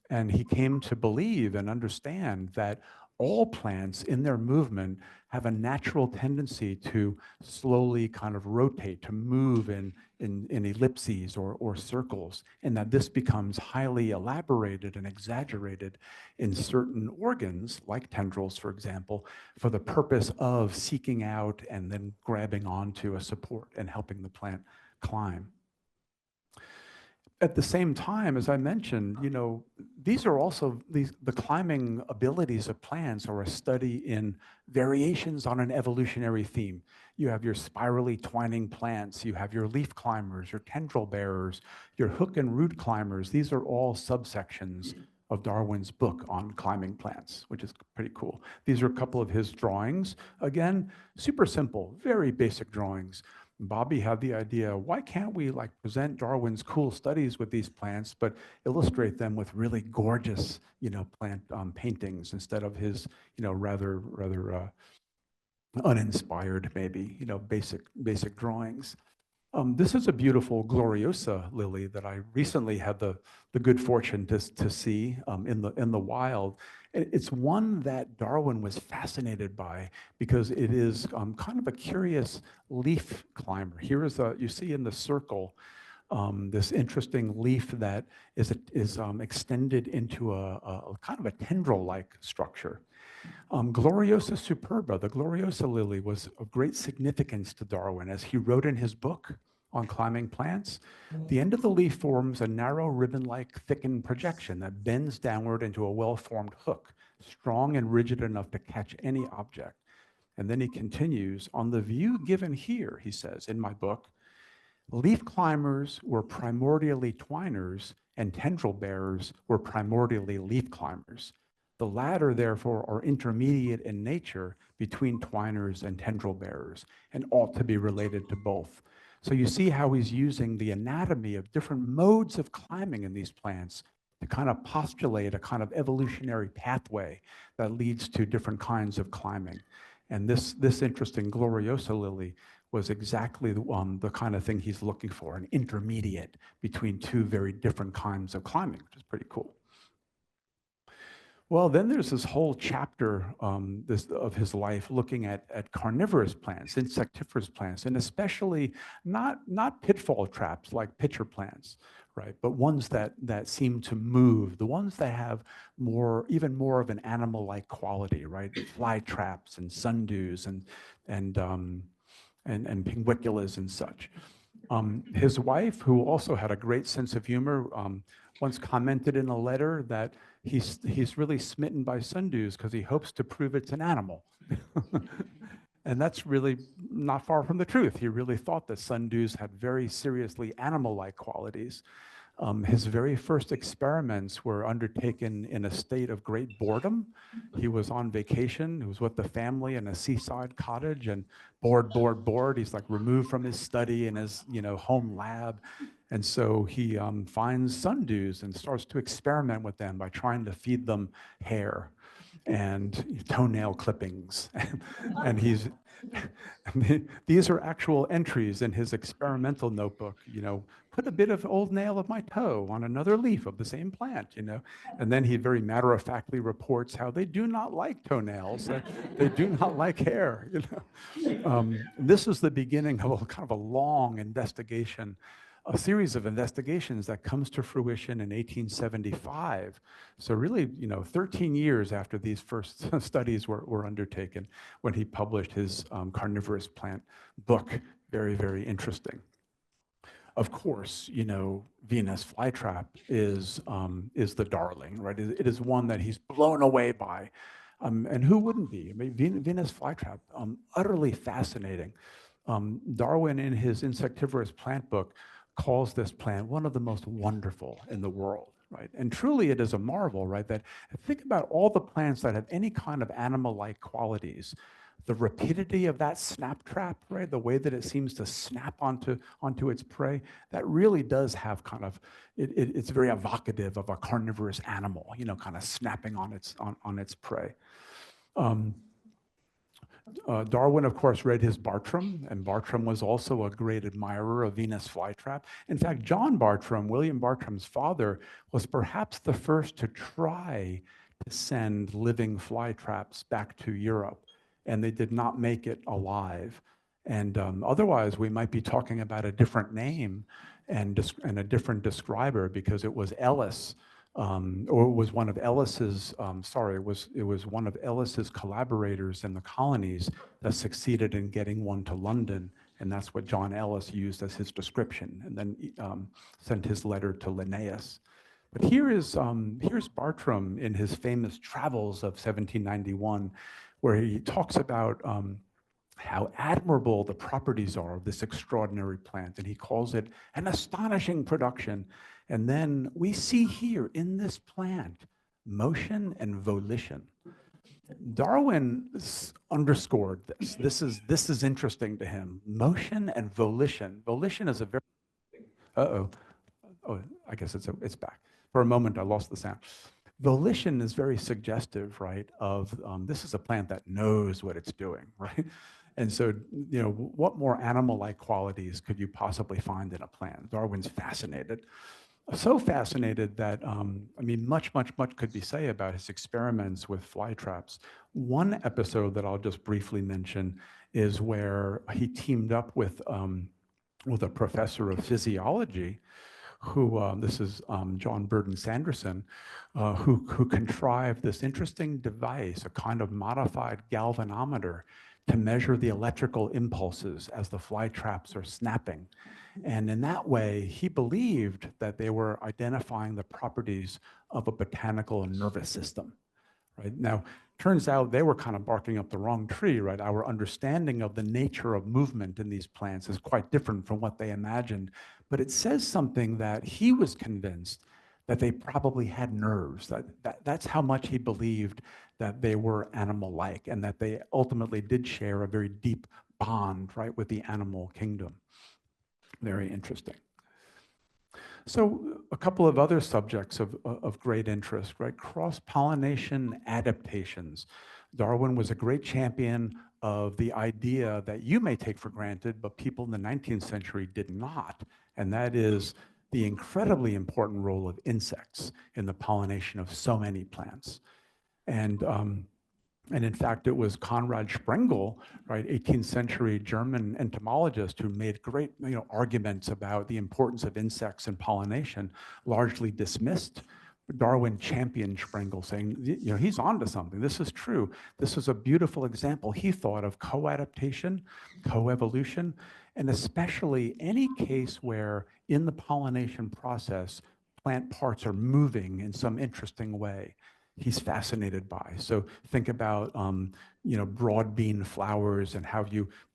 And he came to believe and understand that all plants in their movement have a natural tendency to slowly kind of rotate, to move in ellipses or circles, and that this becomes highly elaborated and exaggerated in certain organs, like tendrils, for example, for the purpose of seeking out and then grabbing onto a support and helping the plant climb. At the same time, as I mentioned, these are also the climbing abilities of plants are a study in variations on an evolutionary theme. You have your spirally twining plants, you have your leaf climbers, your tendril bearers, your hook and root climbers. These are all subsections of Darwin's book on climbing plants, which is pretty cool. These are a couple of his drawings. Again, super simple, very basic drawings. Bobbi had the idea, why can't we present Darwin's cool studies with these plants, but illustrate them with really gorgeous, plant paintings instead of his, rather uninspired, maybe, basic drawings. This is a beautiful Gloriosa lily that I recently had the good fortune to see in the wild. It's one that Darwin was fascinated by because it is kind of a curious leaf climber. Here is you see in the circle this interesting leaf that is extended into a kind of a tendril-like structure. Gloriosa superba, the Gloriosa lily, was of great significance to Darwin. As he wrote in his book on climbing plants, the end of the leaf forms a narrow ribbon-like thickened projection that bends downward into a well-formed hook, strong and rigid enough to catch any object. And then he continues, on the view given here, he says, in my book, leaf climbers were primordially twiners and tendril bearers were primordially leaf climbers. The latter, therefore, are intermediate in nature between twiners and tendril bearers and ought to be related to both. So you see how he's using the anatomy of different modes of climbing in these plants to kind of postulate a kind of evolutionary pathway that leads to different kinds of climbing. And this interesting Gloriosa lily was exactly the kind of thing he's looking for, an intermediate between two very different kinds of climbing, which is pretty cool. Well, then there's this whole chapter of his life looking at carnivorous plants, insectivorous plants, and especially not pitfall traps like pitcher plants, right? But ones that seem to move, the ones that have even more of an animal-like quality, right? Fly traps and sundews and pinguiculas and such. His wife, who also had a great sense of humor, once commented in a letter that he's really smitten by sundews because he hopes to prove it's an animal. And that's really not far from the truth. He really thought that sundews had very seriously animal-like qualities. His very first experiments were undertaken in a state of great boredom. He was on vacation. He was with the family in a seaside cottage and bored. He's like removed from his study and his home lab. And so he finds sundews and starts to experiment with them by trying to feed them hair and toenail clippings. And these are actual entries in his experimental notebook, put a bit of old nail of my toe on another leaf of the same plant, and then he very matter-of-factly reports how they do not like toenails, they do not like hair, This is the beginning of a kind of a long investigation, a series of investigations that comes to fruition in 1875. So really, 13 years after these first studies were undertaken when he published his carnivorous plant book. Very, very interesting. Of course, Venus flytrap is the darling, right? It is one that he's blown away by. And who wouldn't be? I mean, Venus flytrap, utterly fascinating. Darwin, in his insectivorous plant book, calls this plant one of the most wonderful in the world, right? And truly it is a marvel, right? That think about all the plants that have any kind of animal-like qualities, the rapidity of that snap trap, right? The way that it seems to snap onto its prey, that really does have kind of, it's very evocative of a carnivorous animal, kind of snapping on its prey. Darwin, of course, read his Bartram, and Bartram was also a great admirer of Venus flytrap. In fact, John Bartram, William Bartram's father, was perhaps the first to try to send living flytraps back to Europe, and they did not make it alive. And otherwise, we might be talking about a different name and a different describer, because it was Ellis, or it was one of Ellis's, it was one of Ellis's collaborators in the colonies that succeeded in getting one to London, and that's what John Ellis used as his description, and then sent his letter to Linnaeus. But here's Bartram in his famous Travels of 1791, where he talks about how admirable the properties are of this extraordinary plant, and he calls it an astonishing production. And then we see here in this plant motion and volition. Darwin underscored this. This is interesting to him. Motion and volition. Volition is a very oh, I guess it's back. For a moment, I lost the sound. Volition is very suggestive, right? Of this is a plant that knows what it's doing, right? And so, what more animal-like qualities could you possibly find in a plant? Darwin's fascinated. So fascinated that, much could be said about his experiments with fly traps. One episode that I'll just briefly mention is where he teamed up with a professor of physiology, who, this is John Burden Sanderson, who contrived this interesting device, a kind of modified galvanometer, to measure the electrical impulses as the fly traps are snapping. And in that way, he believed that they were identifying the properties of a botanical nervous system, right? Now, turns out they were kind of barking up the wrong tree, right? Our understanding of the nature of movement in these plants is quite different from what they imagined. But it says something that he was convinced that they probably had nerves, that's how much he believed that they were animal-like and that they ultimately did share a very deep bond, right, with the animal kingdom. Very interesting. So a couple of other subjects of great interest, right? Cross-pollination adaptations. Darwin was a great champion of the idea that you may take for granted, but people in the 19th century did not, and that is the incredibly important role of insects in the pollination of so many plants. And in fact, it was Conrad Sprengel, right, 18th century German entomologist, who made great arguments about the importance of insects and pollination, largely dismissed. Darwin championed Sprengel, saying, he's onto something. This is true. This is a beautiful example. He thought of co-adaptation, co-evolution, and especially any case where in the pollination process, plant parts are moving in some interesting way. He's fascinated by. So think about, broad bean flowers and how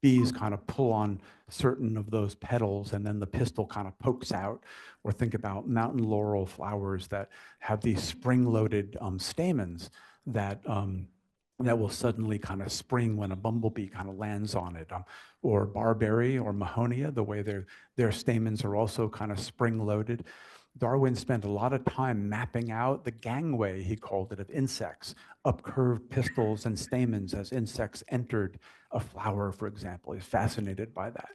bees kind of pull on certain of those petals and then the pistil kind of pokes out. Or think about mountain laurel flowers that have these spring-loaded stamens that will suddenly kind of spring when a bumblebee kind of lands on it. Or barberry or mahonia, the way their stamens are also kind of spring-loaded. Darwin spent a lot of time mapping out the gangway, he called it, of insects, upcurved pistils and stamens as insects entered a flower, for example. He's fascinated by that.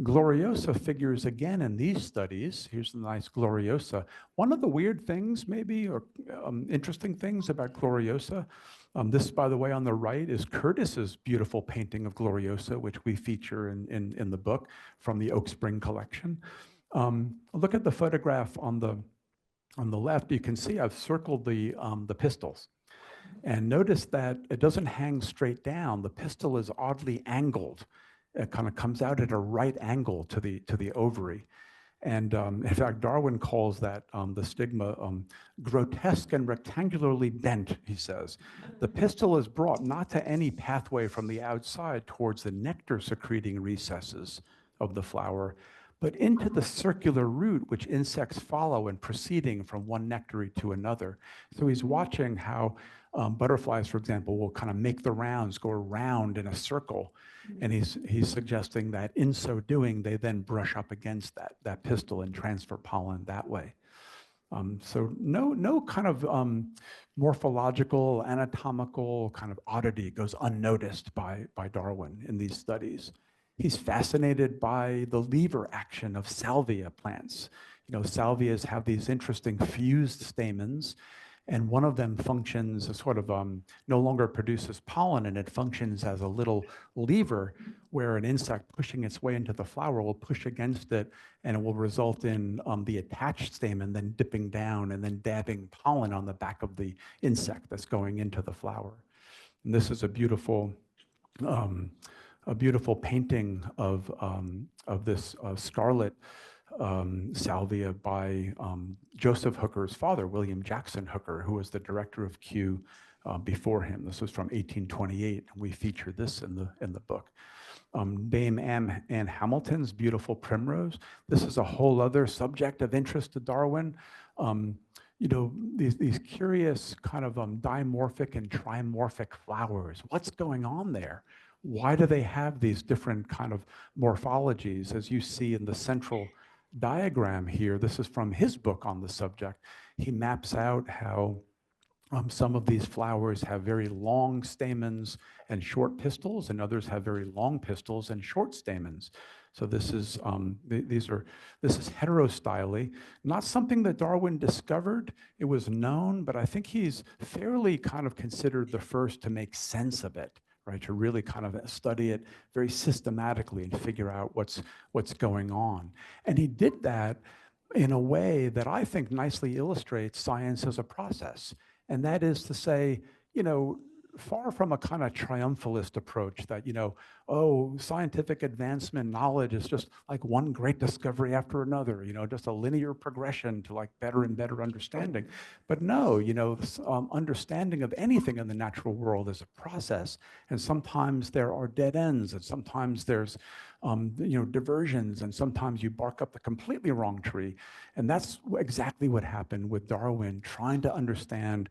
Gloriosa figures again in these studies. Here's the nice Gloriosa. One of the weird things, maybe, or interesting things about Gloriosa, this, by the way, on the right is Curtis's beautiful painting of Gloriosa, which we feature in the book from the Oak Spring collection. Look at the photograph on the left. You can see I've circled the pistils. And notice that it doesn't hang straight down. The pistil is oddly angled. It kind of comes out at a right angle to the ovary. And in fact, Darwin calls that the stigma grotesque and rectangularly bent, he says. The pistil is brought not to any pathway from the outside towards the nectar secreting recesses of the flower, but into the circular route which insects follow in proceeding from one nectary to another. So he's watching how butterflies, for example, will kind of make the rounds, go around in a circle. And he's suggesting that in so doing, they then brush up against that pistil and transfer pollen that way. So no kind of morphological, anatomical kind of oddity goes unnoticed by Darwin in these studies. He's fascinated by the lever action of salvia plants. Salvias have these interesting fused stamens, and one of them functions as sort of no longer produces pollen, and it functions as a little lever where an insect pushing its way into the flower will push against it, and it will result in the attached stamen then dipping down and then dabbing pollen on the back of the insect that's going into the flower. And this is a beautiful painting of this scarlet salvia by Joseph Hooker's father, William Jackson Hooker, who was the director of Kew before him. This was from 1828, and we feature this in the book. Dame Anne Hamilton's beautiful primrose. This is a whole other subject of interest to Darwin. These curious kind of dimorphic and trimorphic flowers. What's going on there? Why do they have these different kind of morphologies? As you see in the central diagram here, this is from his book on the subject. He maps out how some of these flowers have very long stamens and short pistils, and others have very long pistils and short stamens. So this is heterostyly, not something that Darwin discovered. It was known, but I think he's fairly kind of considered the first to make sense of it, right? To really kind of study it very systematically and figure out what's going on. And he did that in a way that I think nicely illustrates science as a process. And that is to say, far from a kind of triumphalist approach that, oh, scientific advancement, knowledge is just like one great discovery after another, just a linear progression to like better and better understanding. But no, this, understanding of anything in the natural world is a process. And sometimes there are dead ends, and sometimes there's, diversions, and sometimes you bark up the completely wrong tree. And that's exactly what happened with Darwin, trying to understand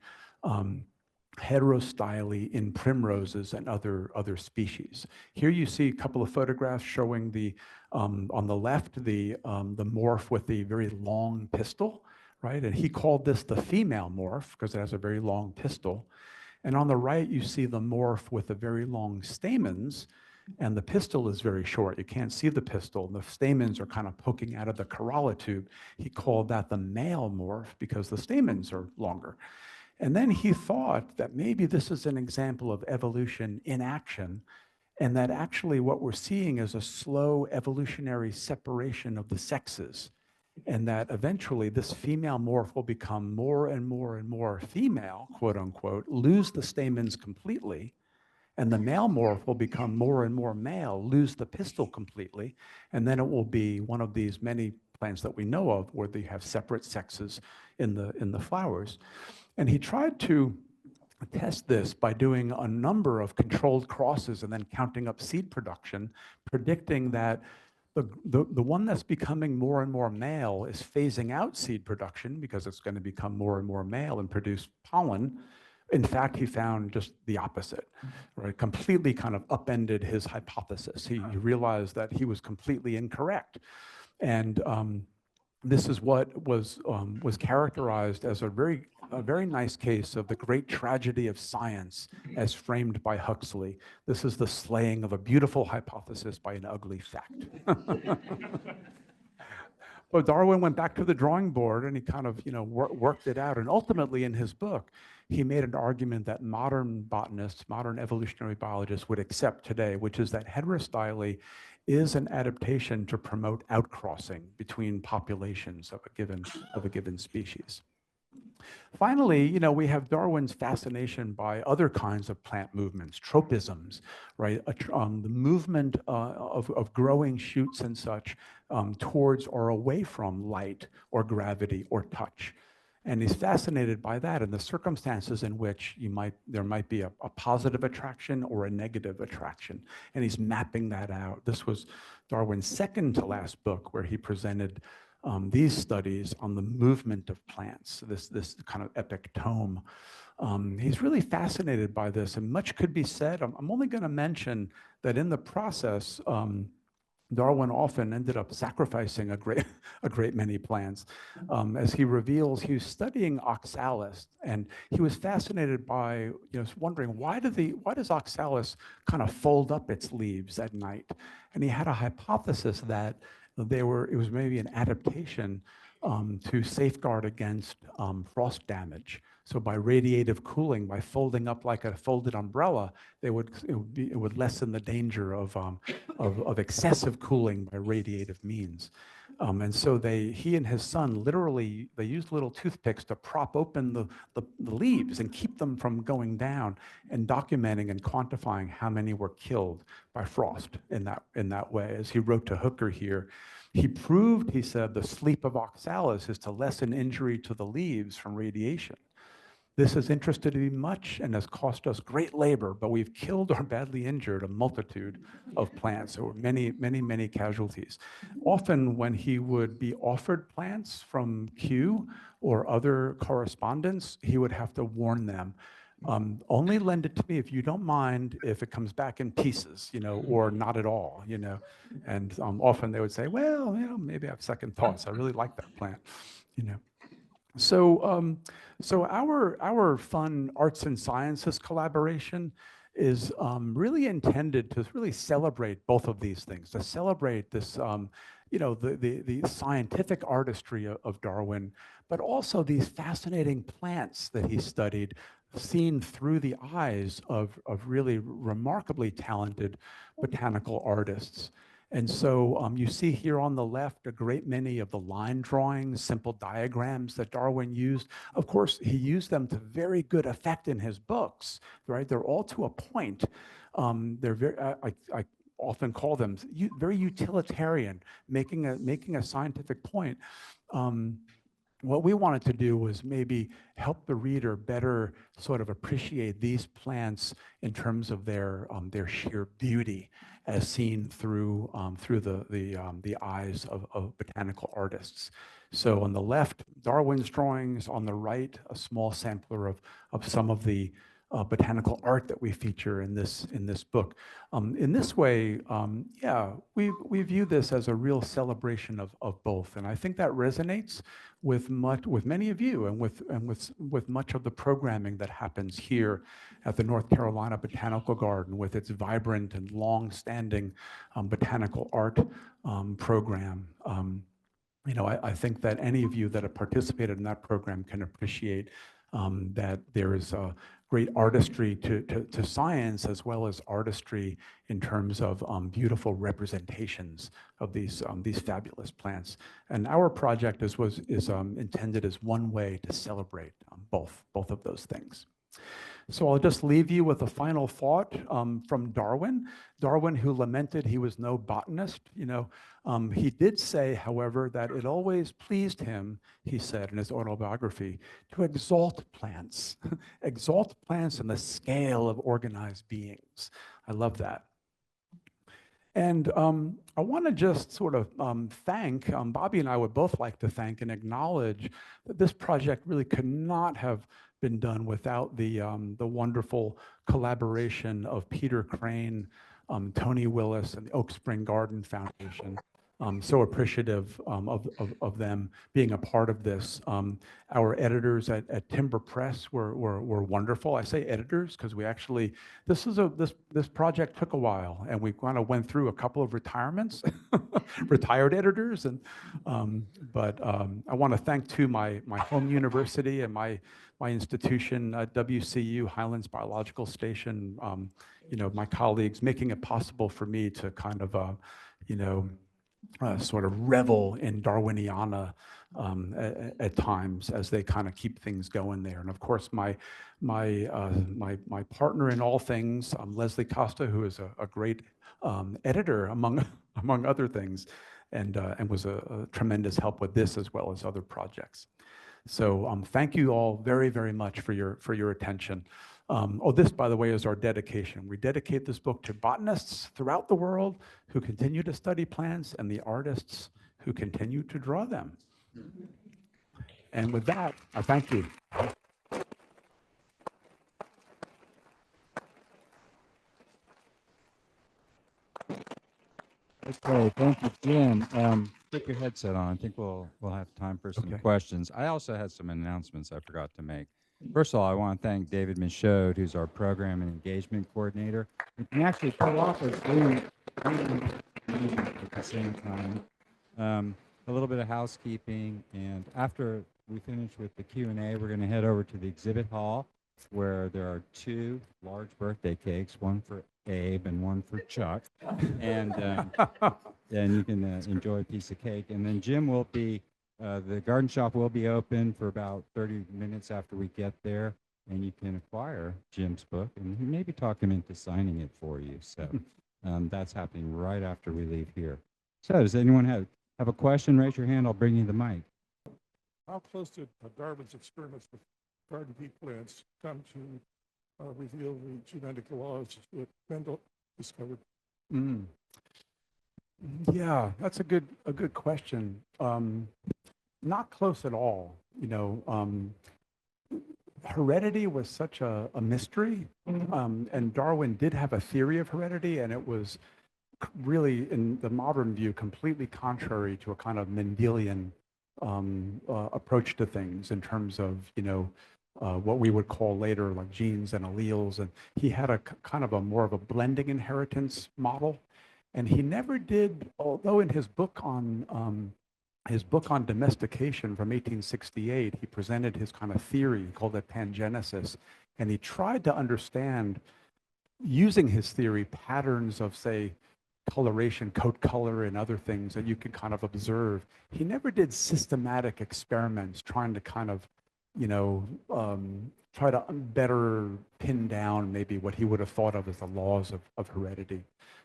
heterostyle in primroses and other species. Here you see a couple of photographs showing on the left, the morph with the very long pistil, right? And he called this the female morph because it has a very long pistil. And on the right, you see the morph with the very long stamens, and the pistil is very short. You can't see the pistil. The stamens are kind of poking out of the corolla tube. He called that the male morph because the stamens are longer. And then he thought that maybe this is an example of evolution in action, and that actually what we're seeing is a slow evolutionary separation of the sexes, and that eventually this female morph will become more and more and more female, quote unquote, lose the stamens completely, and the male morph will become more and more male, lose the pistil completely, and then it will be one of these many plants that we know of where they have separate sexes in the flowers. And he tried to test this by doing a number of controlled crosses and then counting up seed production, predicting that the one that's becoming more and more male is phasing out seed production because it's going to become more and more male and produce pollen. In fact, he found just the opposite, right? Completely kind of upended his hypothesis. He realized that he was completely incorrect. And this is what was characterized as a very nice case of the great tragedy of science as framed by Huxley. This is the slaying of a beautiful hypothesis by an ugly fact. But Darwin went back to the drawing board and he kind of, worked it out. And ultimately in his book, he made an argument that modern botanists, modern evolutionary biologists would accept today, which is that heterostyle is an adaptation to promote outcrossing between populations of a given species. Finally, we have Darwin's fascination by other kinds of plant movements, tropisms, right? The movement of growing shoots and such towards or away from light or gravity or touch. And he's fascinated by that and the circumstances in which there might be a positive attraction or a negative attraction. And he's mapping that out. This was Darwin's second to last book where he presented these studies on the movement of plants, this kind of epic tome. He's really fascinated by this, and much could be said. I'm only going to mention that in the process, Darwin often ended up sacrificing a great many plants. As he reveals, he was studying oxalis, and he was fascinated by, wondering why does oxalis kind of fold up its leaves at night? And he had a hypothesis that it was maybe an adaptation to safeguard against frost damage. So by radiative cooling, by folding up like a folded umbrella, it would lessen the danger of excessive cooling by radiative means. And so he and his son literally, they used little toothpicks to prop open the leaves and keep them from going down, and documenting and quantifying how many were killed by frost in that way. As he wrote to Hooker here, he proved, he said, the sleep of oxalis is to lessen injury to the leaves from radiation. This has interested me much and has cost us great labor, but we've killed or badly injured a multitude of plants. There were many, many, many casualties. Often when he would be offered plants from Kew or other correspondents, he would have to warn them, only lend it to me if you don't mind if it comes back in pieces, or not at all, And often they would say, well, maybe I have second thoughts. I really like that plant, So our fun arts and sciences collaboration is really intended to really celebrate both of these things, to celebrate this, the scientific artistry of Darwin, but also these fascinating plants that he studied, seen through the eyes of really remarkably talented botanical artists. And so you see here on the left a great many of the line drawings, simple diagrams that Darwin used. Of course, he used them to very good effect in his books, right? They're all to a point. They're very, I often call them very utilitarian, making a scientific point. What we wanted to do was maybe help the reader better sort of appreciate these plants in terms of their sheer beauty, as seen through the eyes of botanical artists. So on the left, Darwin's drawings. On the right, a small sampler of some of the botanical art that we feature in this book. In this way, yeah, we view this as a real celebration of both, and I think that resonates with many of you, and with much of the programming that happens here at the North Carolina Botanical Garden, with its vibrant and long-standing botanical art program. I think that any of you that have participated in that program can appreciate that there is a great artistry to science, as well as artistry in terms of beautiful representations of these fabulous plants. And our project is intended as one way to celebrate both of those things. So I'll just leave you with a final thought from Darwin. Darwin, who lamented he was no botanist, he did say, however, that it always pleased him, he said in his autobiography, to exalt plants, exalt plants in the scale of organized beings. I love that. And I want to just sort of thank, Bobbi and I would both like to thank and acknowledge that this project really could not have been done without the wonderful collaboration of Peter Crane, Tony Willis, and the Oak Spring Garden Foundation. So appreciative of them being a part of this. Our editors at Timber Press were wonderful. I say editors because we actually, this project took a while, and we kind of went through a couple of retirements, retired editors, and but I want to thank too my home university and my institution, WCU, Highlands Biological Station, my colleagues, making it possible for me to kind of, sort of revel in Darwiniana at times as they kind of keep things going there. And of course, my partner in all things, Leslie Costa, who is a great editor among other things, and was a tremendous help with this as well as other projects. So thank you all very, very much for your attention. This, by the way, is our dedication. We dedicate this book to botanists throughout the world who continue to study plants, and the artists who continue to draw them. And with that, I thank you. Okay, thank you, Jim. Put your headset on. I think we'll have time for some questions. I also had some announcements I forgot to make. First of all, I want to thank David Michaud, who's our program and engagement coordinator. We can actually pull off a Zoom at the same time. A little bit of housekeeping, and after we finish with the Q&A, we're going to head over to the exhibit hall, where there are 2 large birthday cakes, one for Abe and one for Chuck, and you can enjoy a piece of cake. And then Jim will be, the garden shop will be open for about 30 minutes after we get there, and you can acquire Jim's book, and maybe talk him into signing it for you. So that's happening right after we leave here. So does anyone have a question? Raise your hand. I'll bring you the mic. How close did Darwin's experiments with garden pea plants come to reveal the genetic laws that Mendel discovered? Yeah, that's a good question. Not close at all. Heredity was such a mystery, and Darwin did have a theory of heredity, and it was really, in the modern view, completely contrary to a kind of Mendelian approach to things in terms of, what we would call later like genes and alleles. And he had a kind of more of a blending inheritance model. And he never did, although in his book on domestication from 1868, he presented his kind of theory, he called it pangenesis. And he tried to understand, using his theory, patterns of, say, coloration, coat color, and other things that you can kind of observe. He never did systematic experiments trying to kind of, you know, try to better pin down maybe what he would have thought of as the laws of heredity.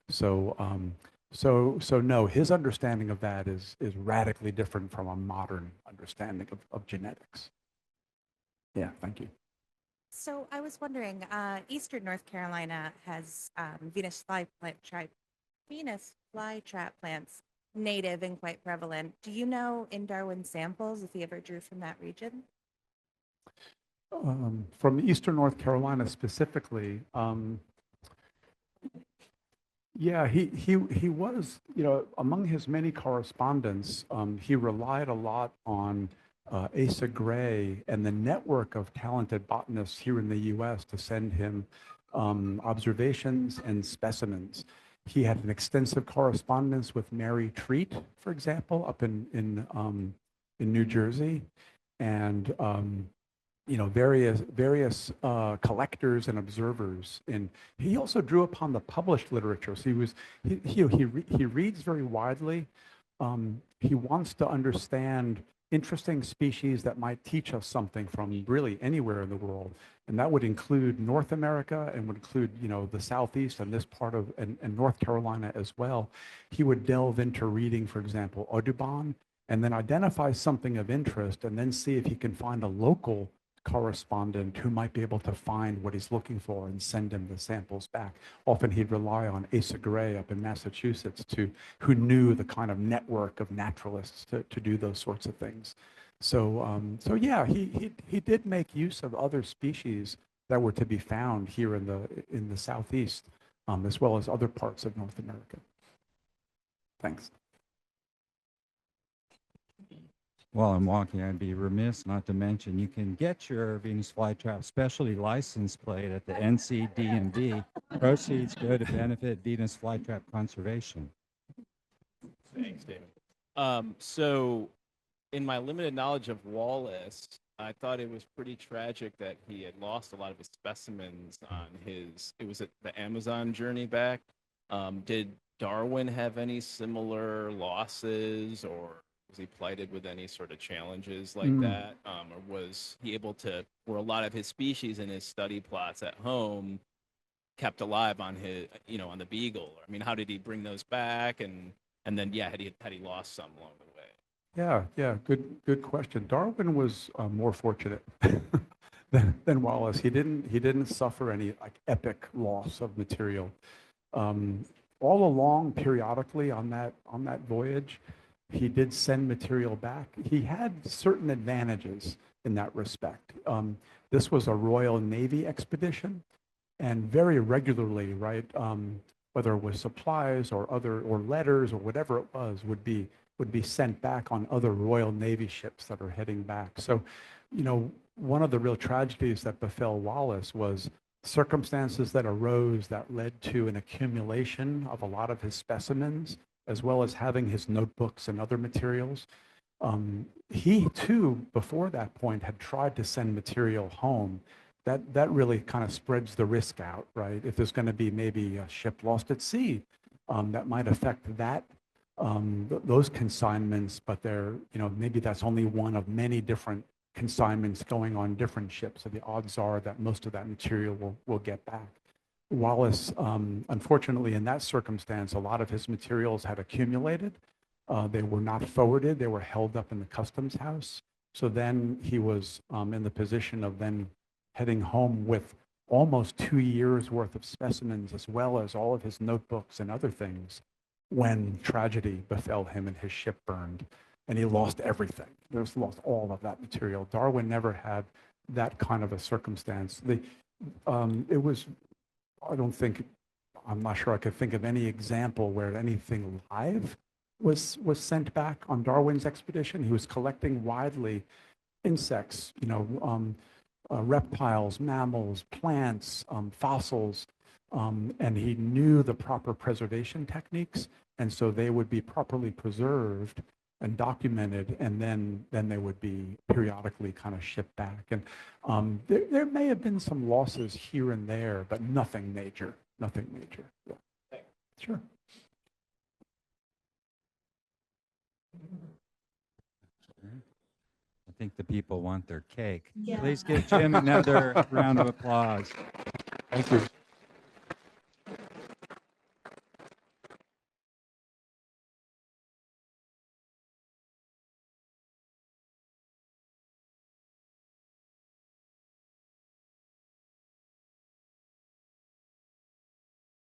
So, so no, his understanding of that is radically different from a modern understanding of genetics. Yeah, thank you. So I was wondering, Eastern North Carolina has Venus flytrap plants native and quite prevalent. Do you know in Darwin's samples if he ever drew from that region? From Eastern North Carolina specifically, yeah, he was, you know, among his many correspondence, he relied a lot on Asa Gray and the network of talented botanists here in the U.S. to send him observations and specimens. He had an extensive correspondence with Mary Treat, for example, up in New Jersey, and you know, various collectors and observers. And he also drew upon the published literature. So he reads very widely. He wants to understand interesting species that might teach us something from really anywhere in the world. And that would include North America and would include, you know, the Southeast and this part of, and North Carolina as well. He would delve into reading, for example, Audubon, and then identify something of interest and then see if he can find a local correspondent who might be able to find what he's looking for and send him the samples back. Often he'd rely on Asa Gray up in Massachusetts who knew the kind of network of naturalists to do those sorts of things. So, so yeah, he did make use of other species that were to be found here in the Southeast, as well as other parts of North America. Thanks. While I'm walking, I'd be remiss not to mention you can get your Venus flytrap specialty license plate at the NCDMV. Proceeds go to benefit Venus flytrap conservation. Thanks, David. So, in my limited knowledge of Wallace, I thought it was pretty tragic that he had lost a lot of his specimens on it was the Amazon journey back. Did Darwin have any similar losses, or was he plighted with any sort of challenges like that? Or was he able to, were a lot of his species in his study plots at home kept alive on his, you know, on the Beagle? I mean, how did he bring those back? And then, yeah, had he lost some along the way? Yeah, good question. Darwin was more fortunate than Wallace. He didn't suffer any like epic loss of material. All along, periodically on that voyage, he did send material back. He had certain advantages in that respect. This was a Royal Navy expedition, and very regularly, right, whether it was supplies or letters or whatever it was, would be sent back on other Royal Navy ships that are heading back. So, you know, one of the real tragedies that befell Wallace was circumstances that arose that led to an accumulation of a lot of his specimens, as well as having his notebooks and other materials. He too, before that point, had tried to send material home. That really kind of spreads the risk out, right? If there's going to be maybe a ship lost at sea, that might affect that those consignments, but they're, you know, maybe that's only one of many different consignments going on different ships. So the odds are that most of that material will get back. Wallace, unfortunately, in that circumstance, a lot of his materials had accumulated. They were not forwarded. They were held up in the customs house. So then he was in the position of then heading home with almost 2 years worth of specimens, as well as all of his notebooks and other things, when tragedy befell him and his ship burned and he lost everything. He just lost all of that material. Darwin never had that kind of a circumstance. It was, I'm not sure I could think of any example where anything live was sent back on Darwin's expedition. He was collecting widely insects, you know, reptiles, mammals, plants, fossils, and he knew the proper preservation techniques, and so they would be properly preserved and documented, and then they would be periodically kind of shipped back. And there may have been some losses here and there, but nothing major. Yeah. Sure. think the people want their cake. Please give Jim another round of applause. Thank you.